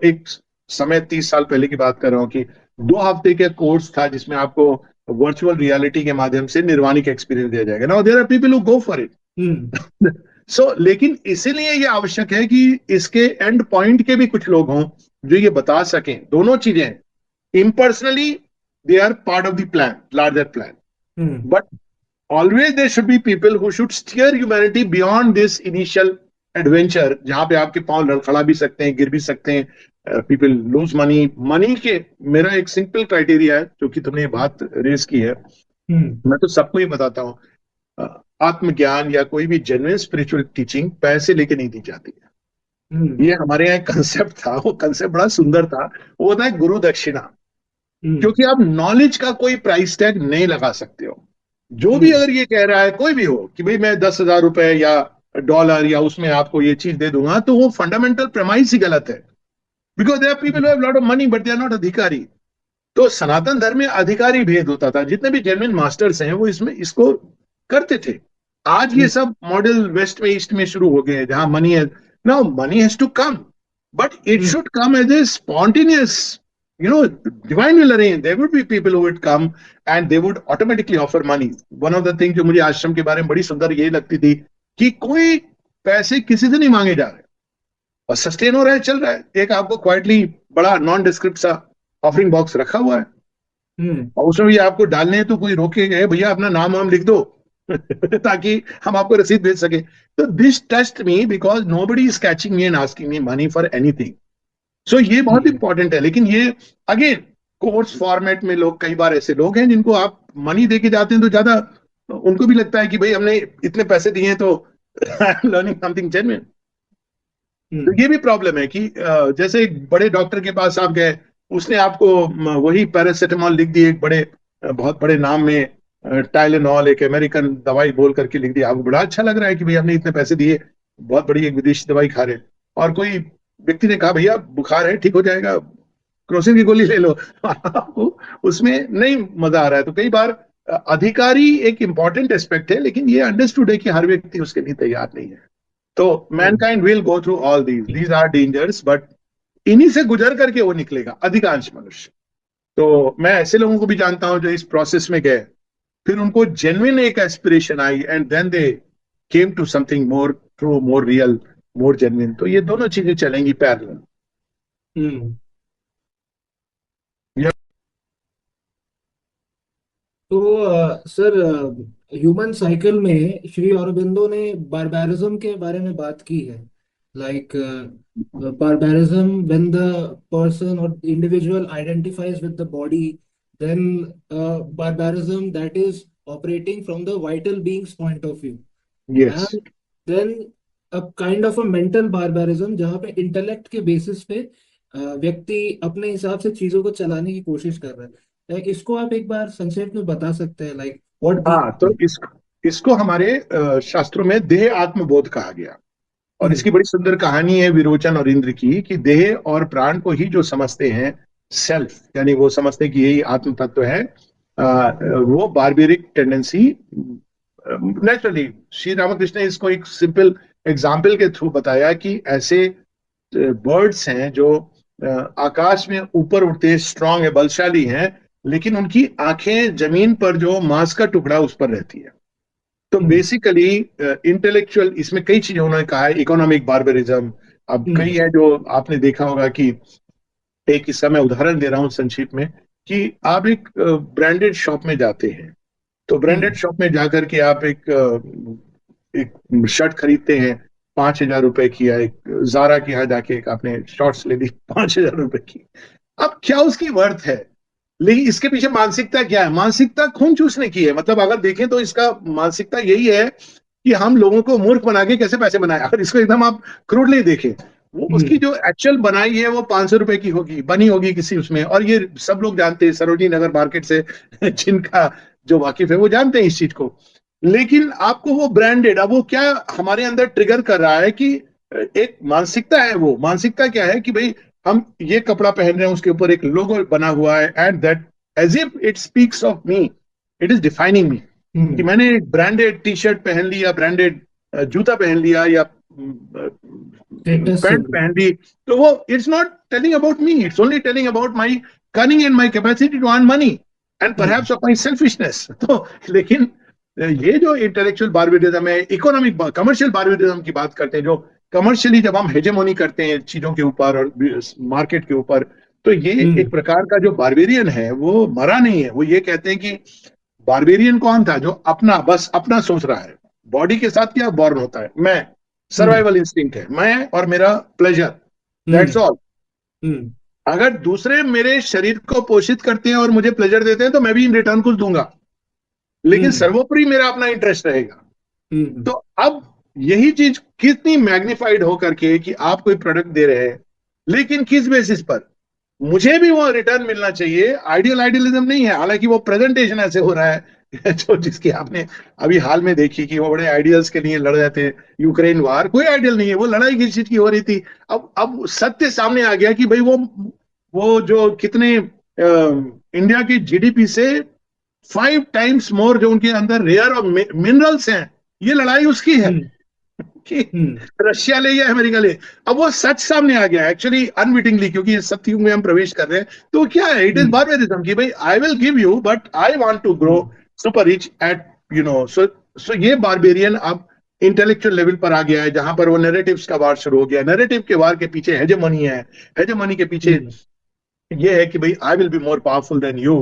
एक समय 30 साल पहले की बात कर रहा हूँ कि 2 हफ्ते का कोर्स था जिसमें आपको वर्चुअल रियलिटी के माध्यम से निर्वाणिक एक्सपीरियंस दिया जाएगा. Now there are people who go for hmm. It. So लेकिन इसीलिए ये आवश्यक है कि इसके एंड पॉइंट के भी कुछ लोग हों जो ये बता सकें दोनों चीजें. Impersonally they are part of the plan, larger plan, hmm. But always there should be people who should steer humanity beyond this initial adventure जहां पे आपके पांव लड़खड़ा भी सकते हैं, गिर भी सकते हैं. पीपल लूज मनी के. मेरा एक सिंपल क्राइटेरिया है जो कि तुमने ये बात रेस की है, हम्म. मैं तो सबको ही बताता हूँ. आत्मज्ञान या कोई भी जेन्युइन स्पिरिचुअल टीचिंग पैसे लेके नहीं दी जाती है. हम्म. ये हमारे यहाँ एक कंसेप्ट था, वो कंसेप्ट बड़ा सुंदर था. वो होता है गुरु दक्षिणा. हम्म. क्योंकि आप नॉलेज का कोई प्राइस टैग नहीं लगा सकते हो. जो भी हम्म। अगर ये कह रहा है कोई भी हो कि भाई मैं 10,000 रुपए या डॉलर या उसमें आपको ये चीज दे दूंगा, तो वो फंडामेंटल प्रेमाइस ही गलत है। Because there are people who have lot of money but they are not अधिकारी। तो सनातन धर्म में अधिकारी भेद होता था, जितने भी जेन्युइन मास्टर्स हैं वो इसमें इसको करते थे। आज ये हम्म। सब मॉडल वेस्ट में ईस्ट में शुरू हो गए हैं, जहां मनी है। Now money has to come, but it hmm. Should come as a spontaneous, divine will arrange. There would be people who would come and they would automatically offer money. One of the things जो मुझे आश्रम के बारे में बड़ी सुंदर यही लगती थी कि कोई पैसे किसी से नहीं मांगे जा रहे और सस्टेन हो रहा है, चल रहा है। एक आपको क्वाइटली बड़ा नॉन डिस्क्रिप्ट सा ऑफरिंग बॉक्स रखा हुआ है हम्म। और उसमें भी आपको डालने हैं तो कोई रोके गए भैया अपना नाम वाम लिख दो ताकि हम आपको रसीद भेज सके। तो this test me because nobody is catching me and asking me money for anything. So ये बहुत हम्म। इंपॉर्टेंट है। लेकिन ये अगेन कोर्स फॉर्मेट में लोग, कई बार ऐसे लोग हैं जिनको आप मनी देके जाते हैं तो ज्यादा उनको भी लगता है कि भाई हमने इतने पैसे दिए हैं तो I am learning something genuine. तो हम्म। ये भी प्रॉब्लम है कि जैसे एक बड़े डॉक्टर के पास आप गए, उसने आपको वही पैरासिटामोल लिख दी, एक बड़े बहुत बड़े नाम में टाइलेनॉल, एक अमेरिकन दवाई बोल करके लिख दी। आपको बड़ा अच्छा लग रहा है कि भाई हमने इतने पैसे दिए, बहुत बड़ी एक विदेशी दवाई खा रहे हैं। और कोई व्यक्ति ने कहा भैया बुखार है ठीक हो जाएगा, क्रोसिन की गोली ले लो आपको उसमें नहीं मजा आ रहा है। तो कई बार अधिकारी एक इंपॉर्टेंट एस्पेक्ट है, लेकिन ये अंडरस्टूड है कि हर व्यक्ति उसके लिए तैयार नहीं है। तो hmm. Mankind will go through all these are dangers, but इन्हीं से गुजर करके वो निकलेगा अधिकांश मनुष्य। तो मैं ऐसे लोगों को भी जानता हूं जो इस प्रोसेस में गए, फिर उनको जेन्युइन एक एस्पिरेशन आई and then they came to something more true, more real, more genuine. तो ये दोनों चीजें चलेंगी पैरेलल। हम्म। तो सर, ह्यूमन साइकिल में श्री अरबिंदो ने बारबैरिज्म के बारे में बात की है। Like barbarism when the person और individual identifies with the body, then barbarism that is operating from the vital beings point of view, yes. And then a kind of a mental barbarism जहाँ पे intellect के basis पे व्यक्ति अपने हिसाब से चीजों को चलाने की कोशिश कर रहा है। इसको आप एक बार संक्षेप में बता सकते हैं, लाइक व्हाट हाँ, तो दीज। इसको हमारे शास्त्रों में देह आत्मबोध कहा गया। और इसकी हम्म। बड़ी सुंदर कहानी है विरोचन और इंद्र की, कि देह और प्राण को ही जो समझते हैं सेल्फ, यानी वो समझते हैं कि यही आत्म तत्व है, वो barbaric tendency naturally. Shri Ramakrishna ने इसको एक सिंपल एग्जाम्पल के थ्रू बताया कि ऐसे बर्ड्स हैं जो आकाश में ऊपर उड़ते, स्ट्रांग है, बलशाली हैं, लेकिन उनकी आंखें जमीन पर जो मांस का टुकड़ा उस पर रहती है। तो हम्म। बेसिकली इंटेलेक्चुअल, इसमें कई चीजें उन्होंने कहा है, इकोनॉमिक बार्बरिज्म। अब कई हम्म। है जो आपने देखा होगा कि एक किस्सा मैं उदाहरण दे रहा हूं संक्षिप्त में, कि आप एक ब्रांडेड शॉप में जाते हैं। तो ब्रांडेड हम्म। शॉप में जाकर के आप एक शर्ट खरीदते हैं 5,000 रुपए की, या एक जारा के यहाँ जाके एक आपने शॉर्ट्स ले ली 5,000 रुपए की। अब क्या उसकी वर्थ है? लेकिन इसके पीछे मानसिकता क्या है? मानसिकता खून चूसने की है। मतलब अगर देखें तो इसका मानसिकता यही है कि हम लोगों को मूर्ख बना के कैसे पैसे बनाए। अगर इसको एकदम आप क्रूडली देखें, वो उसकी हम्म। जो एक्चुअल बनाई है वो 500 रुपए की होगी, बनी होगी किसी उसमें। और ये सब लोग जानते हैं, सरोजनी नगर मार्केट से जिनका जो वाकिफ है वो जानते हैं इस चीज को। लेकिन आपको वो ब्रांडेड, अब वो क्या हमारे अंदर ट्रिगर कर रहा है कि एक मानसिकता है। वो मानसिकता क्या है कि भाई हम ये कपड़ा पहन रहे हैं, उसके ऊपर एक लोगो बना हुआ है, and that as if it speaks of me, it is defining me. कि हम्म। मैंने एक ब्रांडेड टी शर्ट पहन लिया, ब्रांडेड जूता पहन लिया, या स्टेटस पैंट सिंबल। पहन ली, तो वो it's not telling about me, it's only telling about my cunning and my capacity to earn money and hmm. Perhaps of my selfishness. तो लेकिन ये जो इंटेलेक्चुअल बार्बेरिज्म है, इकोनॉमिक कमर्शियल बार्बेरिज्म की बात करते हैं, जो कमर्शियली जब हम हेजेमोनी करते हैं चीजों के ऊपर और मार्केट के ऊपर, तो ये एक हम्म। प्रकार का जो बार्बेरियन है वो मरा नहीं है। वो ये कहते हैं कि बार्बेरियन कौन था? जो अपना, बस अपना सोच रहा है। बॉडी के साथ क्या बॉर्न होता है? मैं, हम्म। सर्वाइवल इंस्टिंक्ट है, मैं और मेरा प्लेजर, दैट्स हम्म। ऑल। हम्म। अगर दूसरे मेरे शरीर को पोषित करते हैं और मुझे प्लेजर देते हैं तो मैं भी इन रिटर्न कुछ दूंगा, लेकिन हम्म। सर्वोपरि मेरा अपना इंटरेस्ट रहेगा। तो हम्म। अब यही चीज कितनी मैग्निफाइड होकर के कि आप कोई प्रोडक्ट दे रहे हैं, लेकिन किस बेसिस पर? मुझे भी वो रिटर्न मिलना चाहिए। आइडियलिज्म नहीं है, हालांकि वो प्रेजेंटेशन ऐसे हो रहा है जो जिसकी आपने अभी हाल में देखी कि वो बड़े आइडियल्स के लिए लड़ रहे थे, यूक्रेन वार कोई आइडियल नहीं है, वो लड़ाई किस चीज की हो रही थी। अब सत्य सामने आ गया कि भाई वो जो कितने इंडिया की जीडीपी से 5 टाइम्स मोर जो उनके अंदर रेयर और मिनरल्स हैं, ये लड़ाई उसकी है हम्म। कि हम्म। रशिया ले या अमेरिका ले। अब वो सच सामने आ गया एक्चुअली अनविटिंगली, क्योंकि इस सत्युग में हम प्रवेश कर रहे हैं। तो क्या है, इट इज हम्म। बार्बेरिज्म कि भाई I will give you but I want to grow hmm. Super rich at so ये बार्बेरियन अब इंटेलेक्चुअल लेवल पर आ गया है, जहां पर वो नैरेटिव्स का वार शुरू हो गया। नैरेटिव के वार के पीछे हेजेमनी है, हेजेमनी के पीछे हम्म। ये है कि भाई I will be more powerful than you,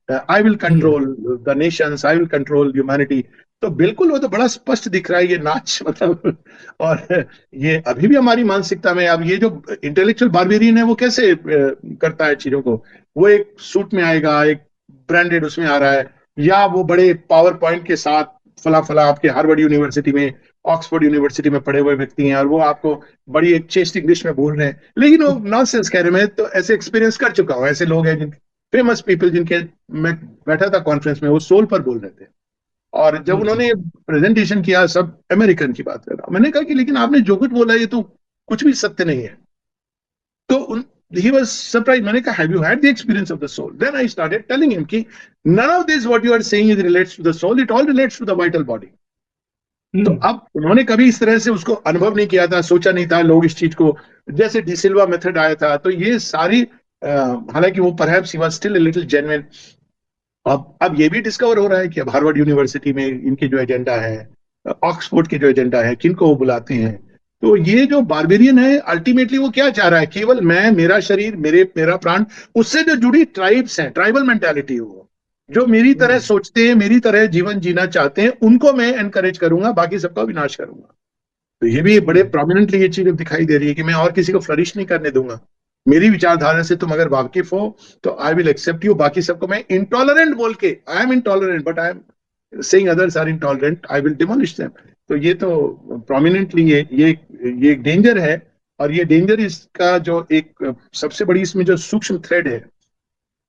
I will hmm. Control the Nations, I will control humanity. तो बिल्कुल वो तो बड़ा स्पष्ट दिख रहा है ये नाच, मतलब। और ये अभी भी हमारी मानसिकता में, अब ये जो इंटेलेक्चुअल बार्बेरियन है वो कैसे करता है चीजों को। वो एक सूट में आएगा, एक ब्रांडेड उसमें आ रहा है, या वो बड़े पावर पॉइंट के साथ फला फला आपके हार्वर्ड यूनिवर्सिटी में, ऑक्सफोर्ड यूनिवर्सिटी में पढ़े हुए व्यक्ति हैं, और वो आपको बड़ी एक चेस्ट इंग्लिश में बोल रहे हैं, लेकिन वो नॉनसेंस कह रहे हैं। मैं तो ऐसे एक्सपीरियंस कर चुका हूँ, ऐसे लोग हैं जिन फेमस पीपल जिनके, मैं बैठा था कॉन्फ्रेंस में, वो सोल पर बोल रहे थे, और जब हम्म। उन्होंने प्रेजेंटेशन किया, सब अमेरिकन की बात कर रहा हूं, मैंने कहा कि लेकिन आपने जो कुछ बोला ये तो कुछ भी सत्य नहीं है। तो he was surprised। मैंने कहा have you had the experience of the soul? Then I started telling him कि none of this what you are saying is relates to the soul, it all relates to the vital body। तो हम्म। अब उन्होंने कभी इस तरह से उसको अनुभव नहीं किया था, सोचा नहीं था लोग इस चीज को, जैसे डिसिल्वा मेथड आया था, तो ये सारी हालांकि वो perhaps he was still a little genuine. अब ये भी डिस्कवर हो रहा है कि अब हार्वर्ड यूनिवर्सिटी में इनके जो एजेंडा है, ऑक्सफोर्ड के जो एजेंडा है, किनको वो बुलाते हैं। तो ये जो बार्बेरियन है अल्टीमेटली वो क्या चाह रहा है, केवल मैं, मेरा शरीर, मेरा प्राण, उससे जो जुड़ी ट्राइब्स हैं, ट्राइबल मेंटालिटी, वो जो मेरी तरह हम्म। सोचते हैं, मेरी तरह जीवन जीना चाहते हैं, उनको मैं एनकरेज करूंगा, बाकी सबका विनाश करूंगा। तो ये भी बड़े हम्म। प्रोमिनेंटली ये चीज दिखाई दे रही है कि मैं और किसी को फ्लरिश नहीं करने दूंगा। मेरी विचारधारा से तुम अगर वाकिफ हो तो आई विल एक्सेप्ट यू, बाकी सबको मैं इंटॉलरेंट बोल के, I am intolerant but I am saying others are intolerant, I will demolish them. तो ये तो प्रोमिनेंटली ये एक डेंजर है। और ये डेंजर इसका जो एक सबसे बड़ी इसमें जो सूक्ष्म थ्रेड है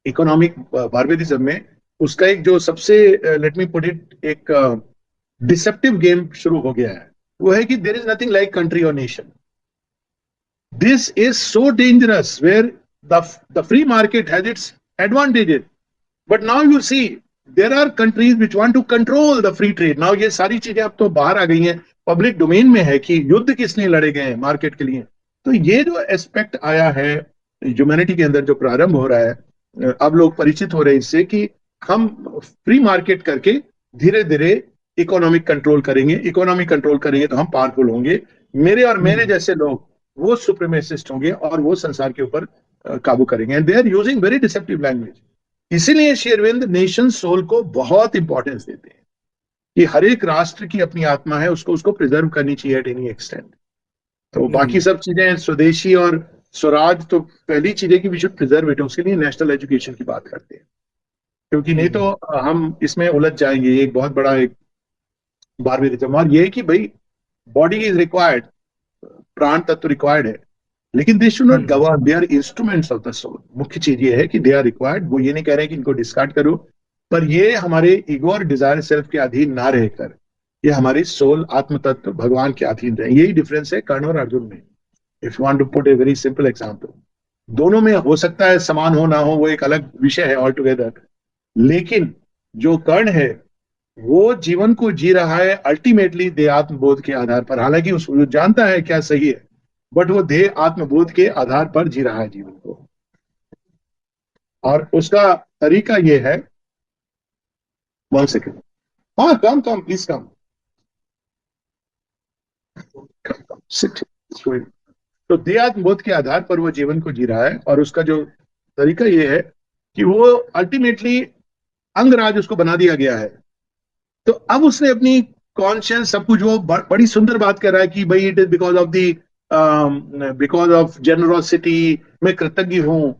इकोनॉमिक बार्बेरिज्म में, उसका एक जो सबसे, लेट मी पुट इट, एक डिसेप्टिव गेम शुरू हो गया है, वो है कि there is nothing like country और nation. This is so dangerous where the free market has its advantages, but now you see there are countries which want to control the free trade. Now ये सारी चीजें अब तो बाहर आ गई हैं, public domain में है कि युद्ध किस लिए लड़े गए हैं, मार्केट के लिए। तो ये जो एस्पेक्ट आया है ह्यूमैनिटी के अंदर, जो प्रारंभ हो रहा है, अब लोग परिचित हो रहे हैं इससे कि हम फ्री मार्केट करके धीरे धीरे इकोनॉमिक कंट्रोल करेंगे, इकोनॉमिक कंट्रोल करेंगे तो हम पावरफुल होंगे, मेरे और मेरे हम्म। जैसे लोग वो सुप्रीमेसिस्ट होंगे और वो संसार के ऊपर काबू करेंगे। And they are using very deceptive language. इसीलिए श्री अरविंद नेशन सोल को बहुत इंपॉर्टेंस देते हैं कि हर एक राष्ट्र की अपनी आत्मा है, उसको उसको प्रिजर्व करनी चाहिए एट एनी एक्सटेंट। तो बाकी हम्म। सब चीजें स्वदेशी और स्वराज तो पहली चीजें कि वी शुड प्रिजर्व इट, उसके लिए नेशनल एजुकेशन की बात करते हैं, क्योंकि नहीं हम्म। तो हम इसमें उलझ जाएंगे। ये एक बहुत बड़ा एक बारबेरिज्म। और ये है कि भाई बॉडी इज रिक्वायर्ड, प्राण तत्व रिक्वायर्ड है, लेकिन they should not hmm. Govern, they are instruments of the soul. मुख्य चीज ये है कि दे आर रिक्वायर्ड। वो ये नहीं कह रहे कि इनको डिस्कार्ड करो, पर ये हमारे ईगो और डिजायर सेल्फ के अधीन ना रहकर ये हमारी सोल, आत्म तत्व भगवान के अधीन रहे। यही डिफरेंस है कर्ण और अर्जुन में। If you want to put a very simple example, दोनों में हो सकता है समान हो ना हो, वो एक अलग विषय है ऑल टुगेदर, लेकिन जो कर्ण है वो जीवन को जी रहा है अल्टीमेटली देह आत्मबोध के आधार पर। हालांकि उस जानता है क्या सही है, बट वो देह आत्मबोध के आधार पर जी रहा है जीवन को। और उसका तरीका ये है, 1 सेकेंड, हाँ कम कम प्लीज कम, सिट। तो देह आत्मबोध के आधार पर वो जीवन को जी रहा है, और उसका जो तरीका ये है कि वो अल्टीमेटली अंगराज उसको बना दिया गया है। तो अब उसने अपनी कॉन्शियस सब कुछ, वो बड़ी सुंदर बात कर रहा है कि भाई it is because of generosity, मैं कृतज्ञ हूं।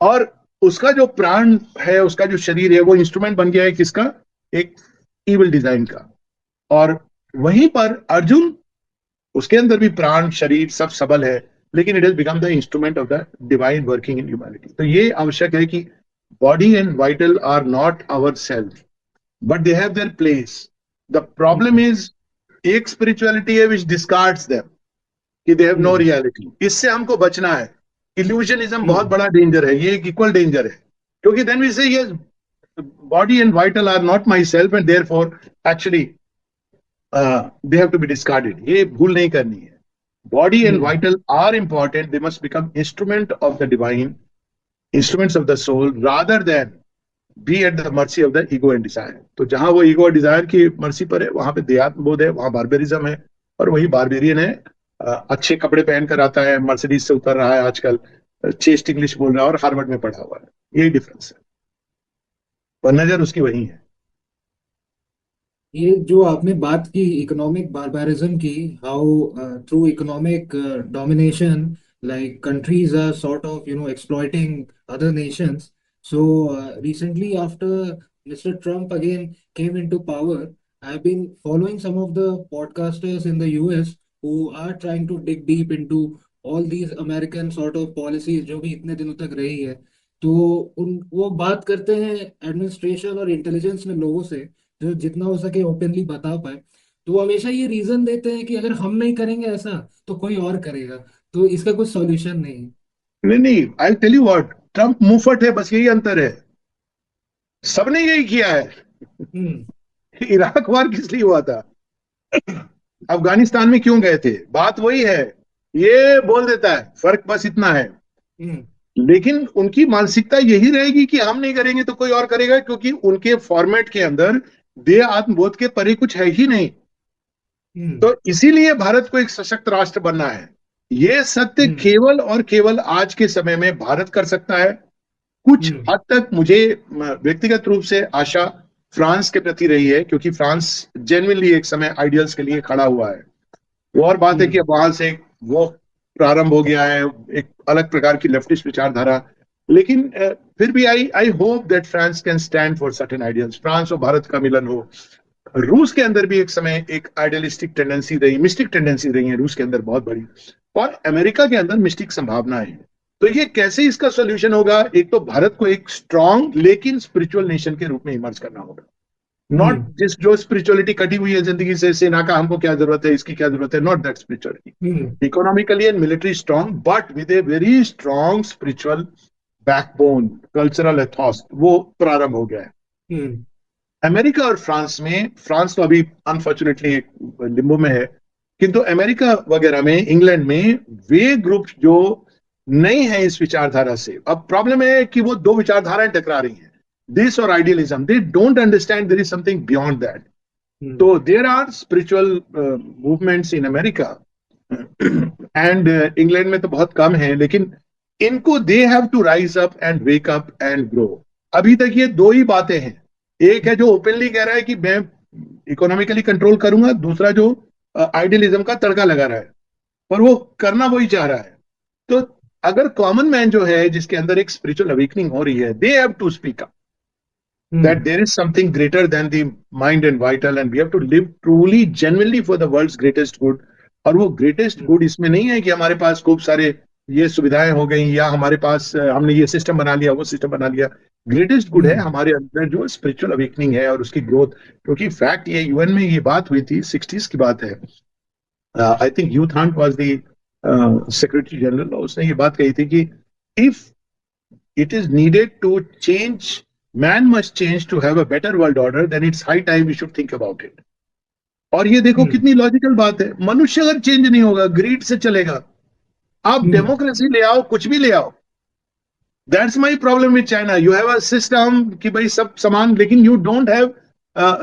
और उसका जो प्राण है, उसका जो शरीर है, वो इंस्ट्रूमेंट बन गया है किसका, एक इविल डिजाइन का। और वहीं पर अर्जुन, उसके अंदर भी प्राण शरीर सब सबल है, लेकिन it has become the instrument of the divine working in humanity. तो ये आवश्यक है कि body and vital are not our self, but they have their place. The problem is एक spirituality है which discards them, कि they have no hmm reality. इससे हमको बचना है. Illusionism बहुत हम्म बड़ा डेंजर है, ये एक इक्वल डेंजर है, क्योंकि then we say yes, body and vital are not myself and therefore actually they have to be discarded. ये भूल नहीं करनी है. Body and hmm vital are important. They must become instrument of the divine, instruments of the soul, rather than be at the mercy of the ego and desire. तो जहां वो ego और Dzire की मर्सी पर है, वहां पे देहात्म बोध है, वहां बार्बेरिज्म है, और वही बार्बेरियन है. अच्छे कपड़े पहन कर आता है, मर्सिडीज से उतर रहा है आजकल, चेस्ट इंग्लिश बोल रहा है और हार्वर्ड में पढ़ा हुआ है. यही डिफरेंस है, और नजर उसकी वही है. ये जो आपने बात की इकोनॉमिक बार्बारिज्म की, how through economic domination like countries are sort of exploiting other nations. So recently after Mr. Trump again came into power, I've been following some of the podcasters in the US who are trying to dig deep into all these American sort of policies जो भी इतने दिनों तक रही है. तो उन वो बात करते हैं एडमिनिस्ट्रेशन और इंटेलिजेंस में लोगों से जो जितना हो सके ओपनली बता पाए. तो वो हमेशा ये रीजन देते हैं कि अगर हम नहीं करेंगे ऐसा तो कोई और करेगा. तो इसका कुछ सॉल्यूशन नहीं है. नहीं नहीं, I tell you what, Trump मुफट है, बस यही अंतर है. सबने यही किया है. हम्म इराक वार किस लिए हुआ था? अफगानिस्तान में क्यों गए थे? बात वही है. ये बोल देता है, फर्क बस इतना है. हम्म लेकिन उनकी मानसिकता यही रहेगी कि हम नहीं करेंगे तो कोई और करेगा, क्योंकि उनके फॉर्मेट के अंदर देह आत्मबोध के परे कुछ है ही नहीं. हम्म तो इसीलिए भारत को एक सशक्त राष्ट्र बनना है. ये सत्य हम्म केवल और केवल आज के समय में भारत कर सकता है. कुछ हम्म हद तक मुझे व्यक्तिगत रूप से आशा फ्रांस के प्रति रही है, क्योंकि फ्रांस जेन्युइनली एक समय आइडियल्स के लिए खड़ा हुआ है. वो और बात है कि हम्म अब वहां से वो प्रारंभ हो गया है, एक अलग प्रकार की लेफ्टिस्ट विचारधारा. लेकिन फिर भी I I hope that France can stand for certain ideals. France और भारत का मिलन हो. रूस के अंदर भी एक समय एक आइडियलिस्टिक टेंडेंसी रही, मिस्टिक टेंडेंसी रही है रूस के अंदर बहुत बड़ी, और अमेरिका के अंदर मिस्टिक संभावनाएं हैं. तो ये कैसे इसका सोल्यूशन होगा? एक तो भारत को एक स्ट्रांग लेकिन स्पिरिचुअल नेशन के रूप में इमर्ज करना होगा. नॉट हम्म जिस जो स्पिरिचुअलिटी कटी हुई है जिंदगी से, सेना का हमको क्या जरूरत है, इसकी क्या जरूरत है, not that hmm spirituality. Economically and military strong, but with a very strong spiritual backbone, cultural Ethos, वो प्रारंभ हो गया है. हम्म अमेरिका और फ्रांस में, फ्रांस तो अभी अनफॉर्चुनेटली लिम्बो में है, किंतु अमेरिका वगैरह में, इंग्लैंड में, वे ग्रुप जो नहीं है इस विचारधारा से. अब प्रॉब्लम है कि वो दो विचारधाराएं टकरा रही हैं, दिस और idealism. They don't understand there is something beyond that. Hmm तो there are spiritual movements in America and England में तो बहुत कम है, लेकिन इनको they have to rise up and wake up and grow. अभी तक ये दो ही बातें हैं. एक है जो ओपनली कह रहा है कि मैं इकोनॉमिकली कंट्रोल करूंगा, दूसरा जो आइडियलिज्म का तड़का लगा रहा है, पर वो करना वही चाह रहा है. तो अगर कॉमन मैन जो है, जिसके अंदर एक स्पिरिचुअल अवेकनिंग हो रही है, they have to speak up that hmm there is something greater than the mind and vital, and we have to live truly genuinely for the world's greatest good. और वो ग्रेटेस्ट गुड इसमें नहीं है कि हमारे पास खूब सारे ये सुविधाएं हो गई, या हमारे पास हमने ये सिस्टम बना लिया, वो सिस्टम बना लिया. ग्रेटेस्ट गुड है हम्म हमारे अंदर जो स्पिरिचुअल अवेकनिंग है और उसकी ग्रोथ. क्योंकि फैक्ट ये यूएन में ये बात हुई थी, 60s की बात है. I think youth Hunt was the secretary general. उसने ये बात कही थी कि if it is needed to change, man must change to have a better world order, then it's high time we should think about it. और ये देखो हम्म कितनी लॉजिकल बात है. मनुष्य अगर चेंज नहीं होगा, ग्रीड से चलेगा. आप हम्म डेमोक्रेसी ले आओ, कुछ भी ले आओ. That's my problem with China. You have a system कि भाई सब समान, लेकिन you don't have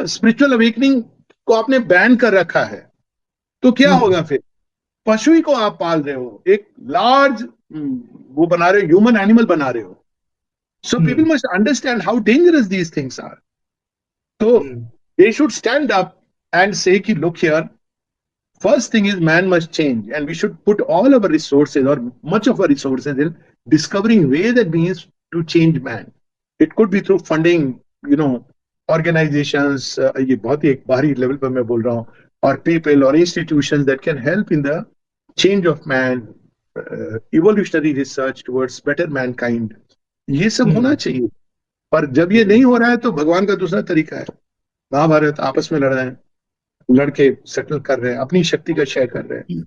spiritual awakening को आपने बैन कर रखा है. तो क्या हम्म होगा फिर? पशु ही को आप पाल रहे हो, एक लार्ज वो बना रहे हो, ह्यूमन एनिमल बना रहे हो. So people hmm must understand how dangerous these things are. So hmm they should stand up and say, ki, look here, first thing is man must change, and we should put all our resources or much of our resources in discovering way that means to change man. It could be through funding, you know, organizations, ये बहुत ही एक बाहरी level पर मैं बोल रहा हूँ, or people or institutions that can help in the change of man, evolutionary research towards better mankind. ये सब होना हम्म चाहिए. पर जब ये नहीं हो रहा है तो भगवान का दूसरा तरीका है. महाभारत आपस में लड़ रहे हैं, लड़के सेटल कर रहे हैं, अपनी शक्ति का शेयर कर रहे हैं.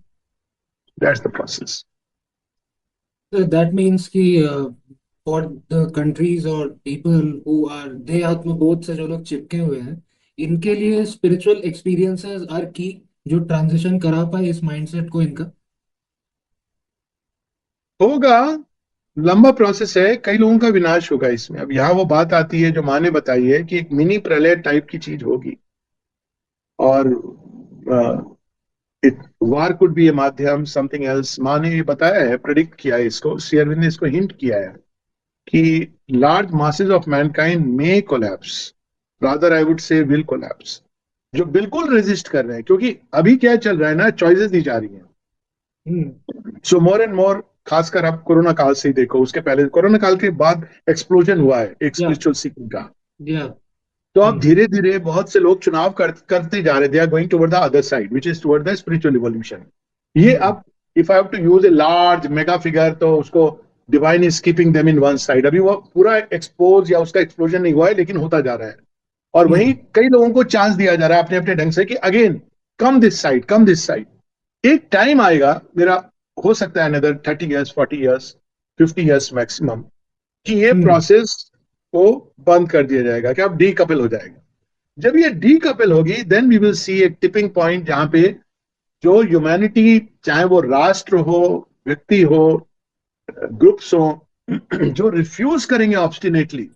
That's the process. So that means कि for the countries or people who are देहात्म बोध से जो लोग चिपके हुए हैं, इनके लिए spiritual experiences are key, जो ट्रांजिशन करा पाए इस माइंडसेट को इनका. होगा, लंबा प्रोसेस है, कई लोगों का विनाश होगा इसमें. अब यहाँ वो बात आती है जो माँ ने बताई है कि एक मिनी प्रलय टाइप की चीज होगी. और वार कुड बी ए माध्यम, समथिंग एल्स. माँ ने ये बताया है, प्रेडिक्ट किया है इसको, श्री अरविंद ने इसको हिंट किया है कि large masses of Mankind may collapse, rather I would से विल कोलैप्स. जो बिल्कुल रेजिस्ट कर रहे हैं, क्योंकि अभी क्या चल रहा है ना, चॉइसेस दी जा रही हैं. सो मोर एंड मोर, खासकर आप कोरोना काल से ही देखो, उसके पहले कोरोना काल के बाद एक्सप्लोजन हुआ है एक या स्पिरिचुअल सीकिंग का. या तो अब धीरे धीरे बहुत से लोग चुनाव करते जा रहे, they are going toward the other side which is toward the spiritual evolution. ये अब if I have to use a large mega figure, तो उसको divine is keeping them in one side. अभी वो पूरा एक्सपोज या उसका एक्सप्लोजन नहीं हुआ है, लेकिन होता जा रहा है. और वहीं कई लोगों को चांस दिया जा रहा है अपने अपने ढंग से कि again come this side, come this side. एक टाइम आएगा, मेरा हो सकता है another 30 years, 40 years, 50 years maximum, कि ये प्रोसेस को बंद कर दिया जाएगा, कि अब डीकपल हो जाएगा. जब ये डीकपल होगी, देन वी विल सी एक टिपिंग पॉइंट जहां पे जो ह्यूमैनिटी, चाहे वो राष्ट्र हो, व्यक्ति हो, ग्रुप्स हो, जो रिफ्यूज करेंगे obstinately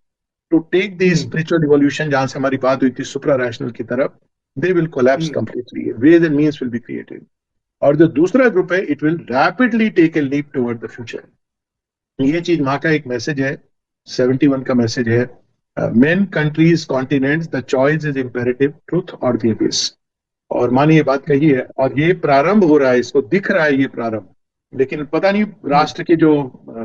to take the spiritual evolution, जहां से हमारी बात हुई थी सुप्रा रैशनल की तरफ, they will collapse completely. Ways and means will be created. और जो दूसरा ग्रुप है, it will rapidly take a leap toward the future. ये चीज माँ का एक मैसेज है, 71 का मैसेज है. Main countries, continents, the choice is imperative, truth और द एबिस. और माँ ने ये बात कही है, और ये प्रारंभ हो रहा है, इसको दिख रहा है ये प्रारंभ. लेकिन पता नहीं राष्ट्र के जो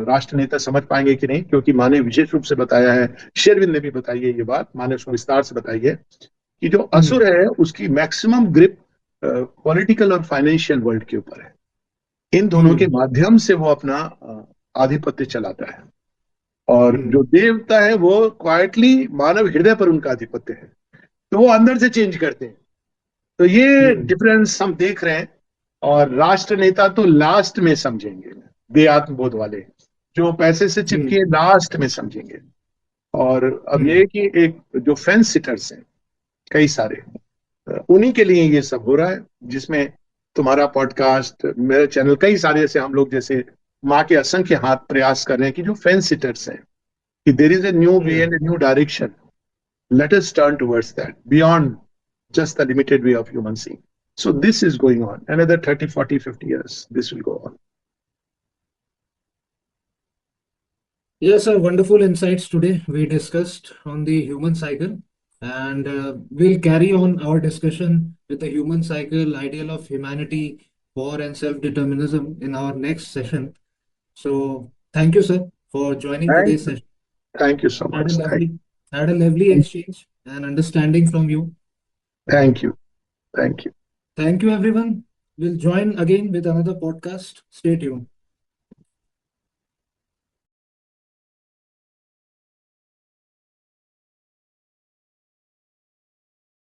राष्ट्र नेता समझ पाएंगे कि नहीं, क्योंकि माँ ने विशेष रूप से बताया है, शेरविंद ने भी बताई है ये बात, माँ ने उसको विस्तार से बताई है कि जो असुर है उसकी मैक्सिमम ग्रिप पॉलिटिकल और फाइनेंशियल वर्ल्ड के ऊपर है. इन दोनों के माध्यम से वो अपना आधिपत्य चलाता है. और जो देवता है वो क्वाइटली मानव हृदय पर उनका आधिपत्य है, तो वो अंदर से चेंज करते हैं. तो ये डिफरेंस हम देख रहे हैं. और राष्ट्र नेता तो लास्ट में समझेंगे, देहात्म बोध वाले जो पैसे से चिपके लास्ट में समझेंगे. और अब ये कि एक जो फेंस सिटर्स हैं कई सारे, उन्हीं के लिए ये सब हो रहा है, जिसमें तुम्हारा पॉडकास्ट, मेरे चैनल, कई सारे ऐसे हम लोग जैसे माँ के असंख्य हाथ प्रयास कर रहे हैं कि जो फेंस सिटर्स हैं, कि there is a new way and a new direction. Let us turn towards that beyond just the limited way of human seeing. So this is going on. Another 30, 40, 50 years, this will go on. Yes, sir. Wonderful insights today. We discussed on the human cycle, and we'll carry on our discussion with the human cycle, ideal of humanity, war, and self-determinism in our next session. So, thank you, sir, for joining today's session. Thank you so much. Had a lovely exchange and understanding from you. Thank you. Thank you. Thank you, everyone. We'll join again with another podcast. Stay tuned.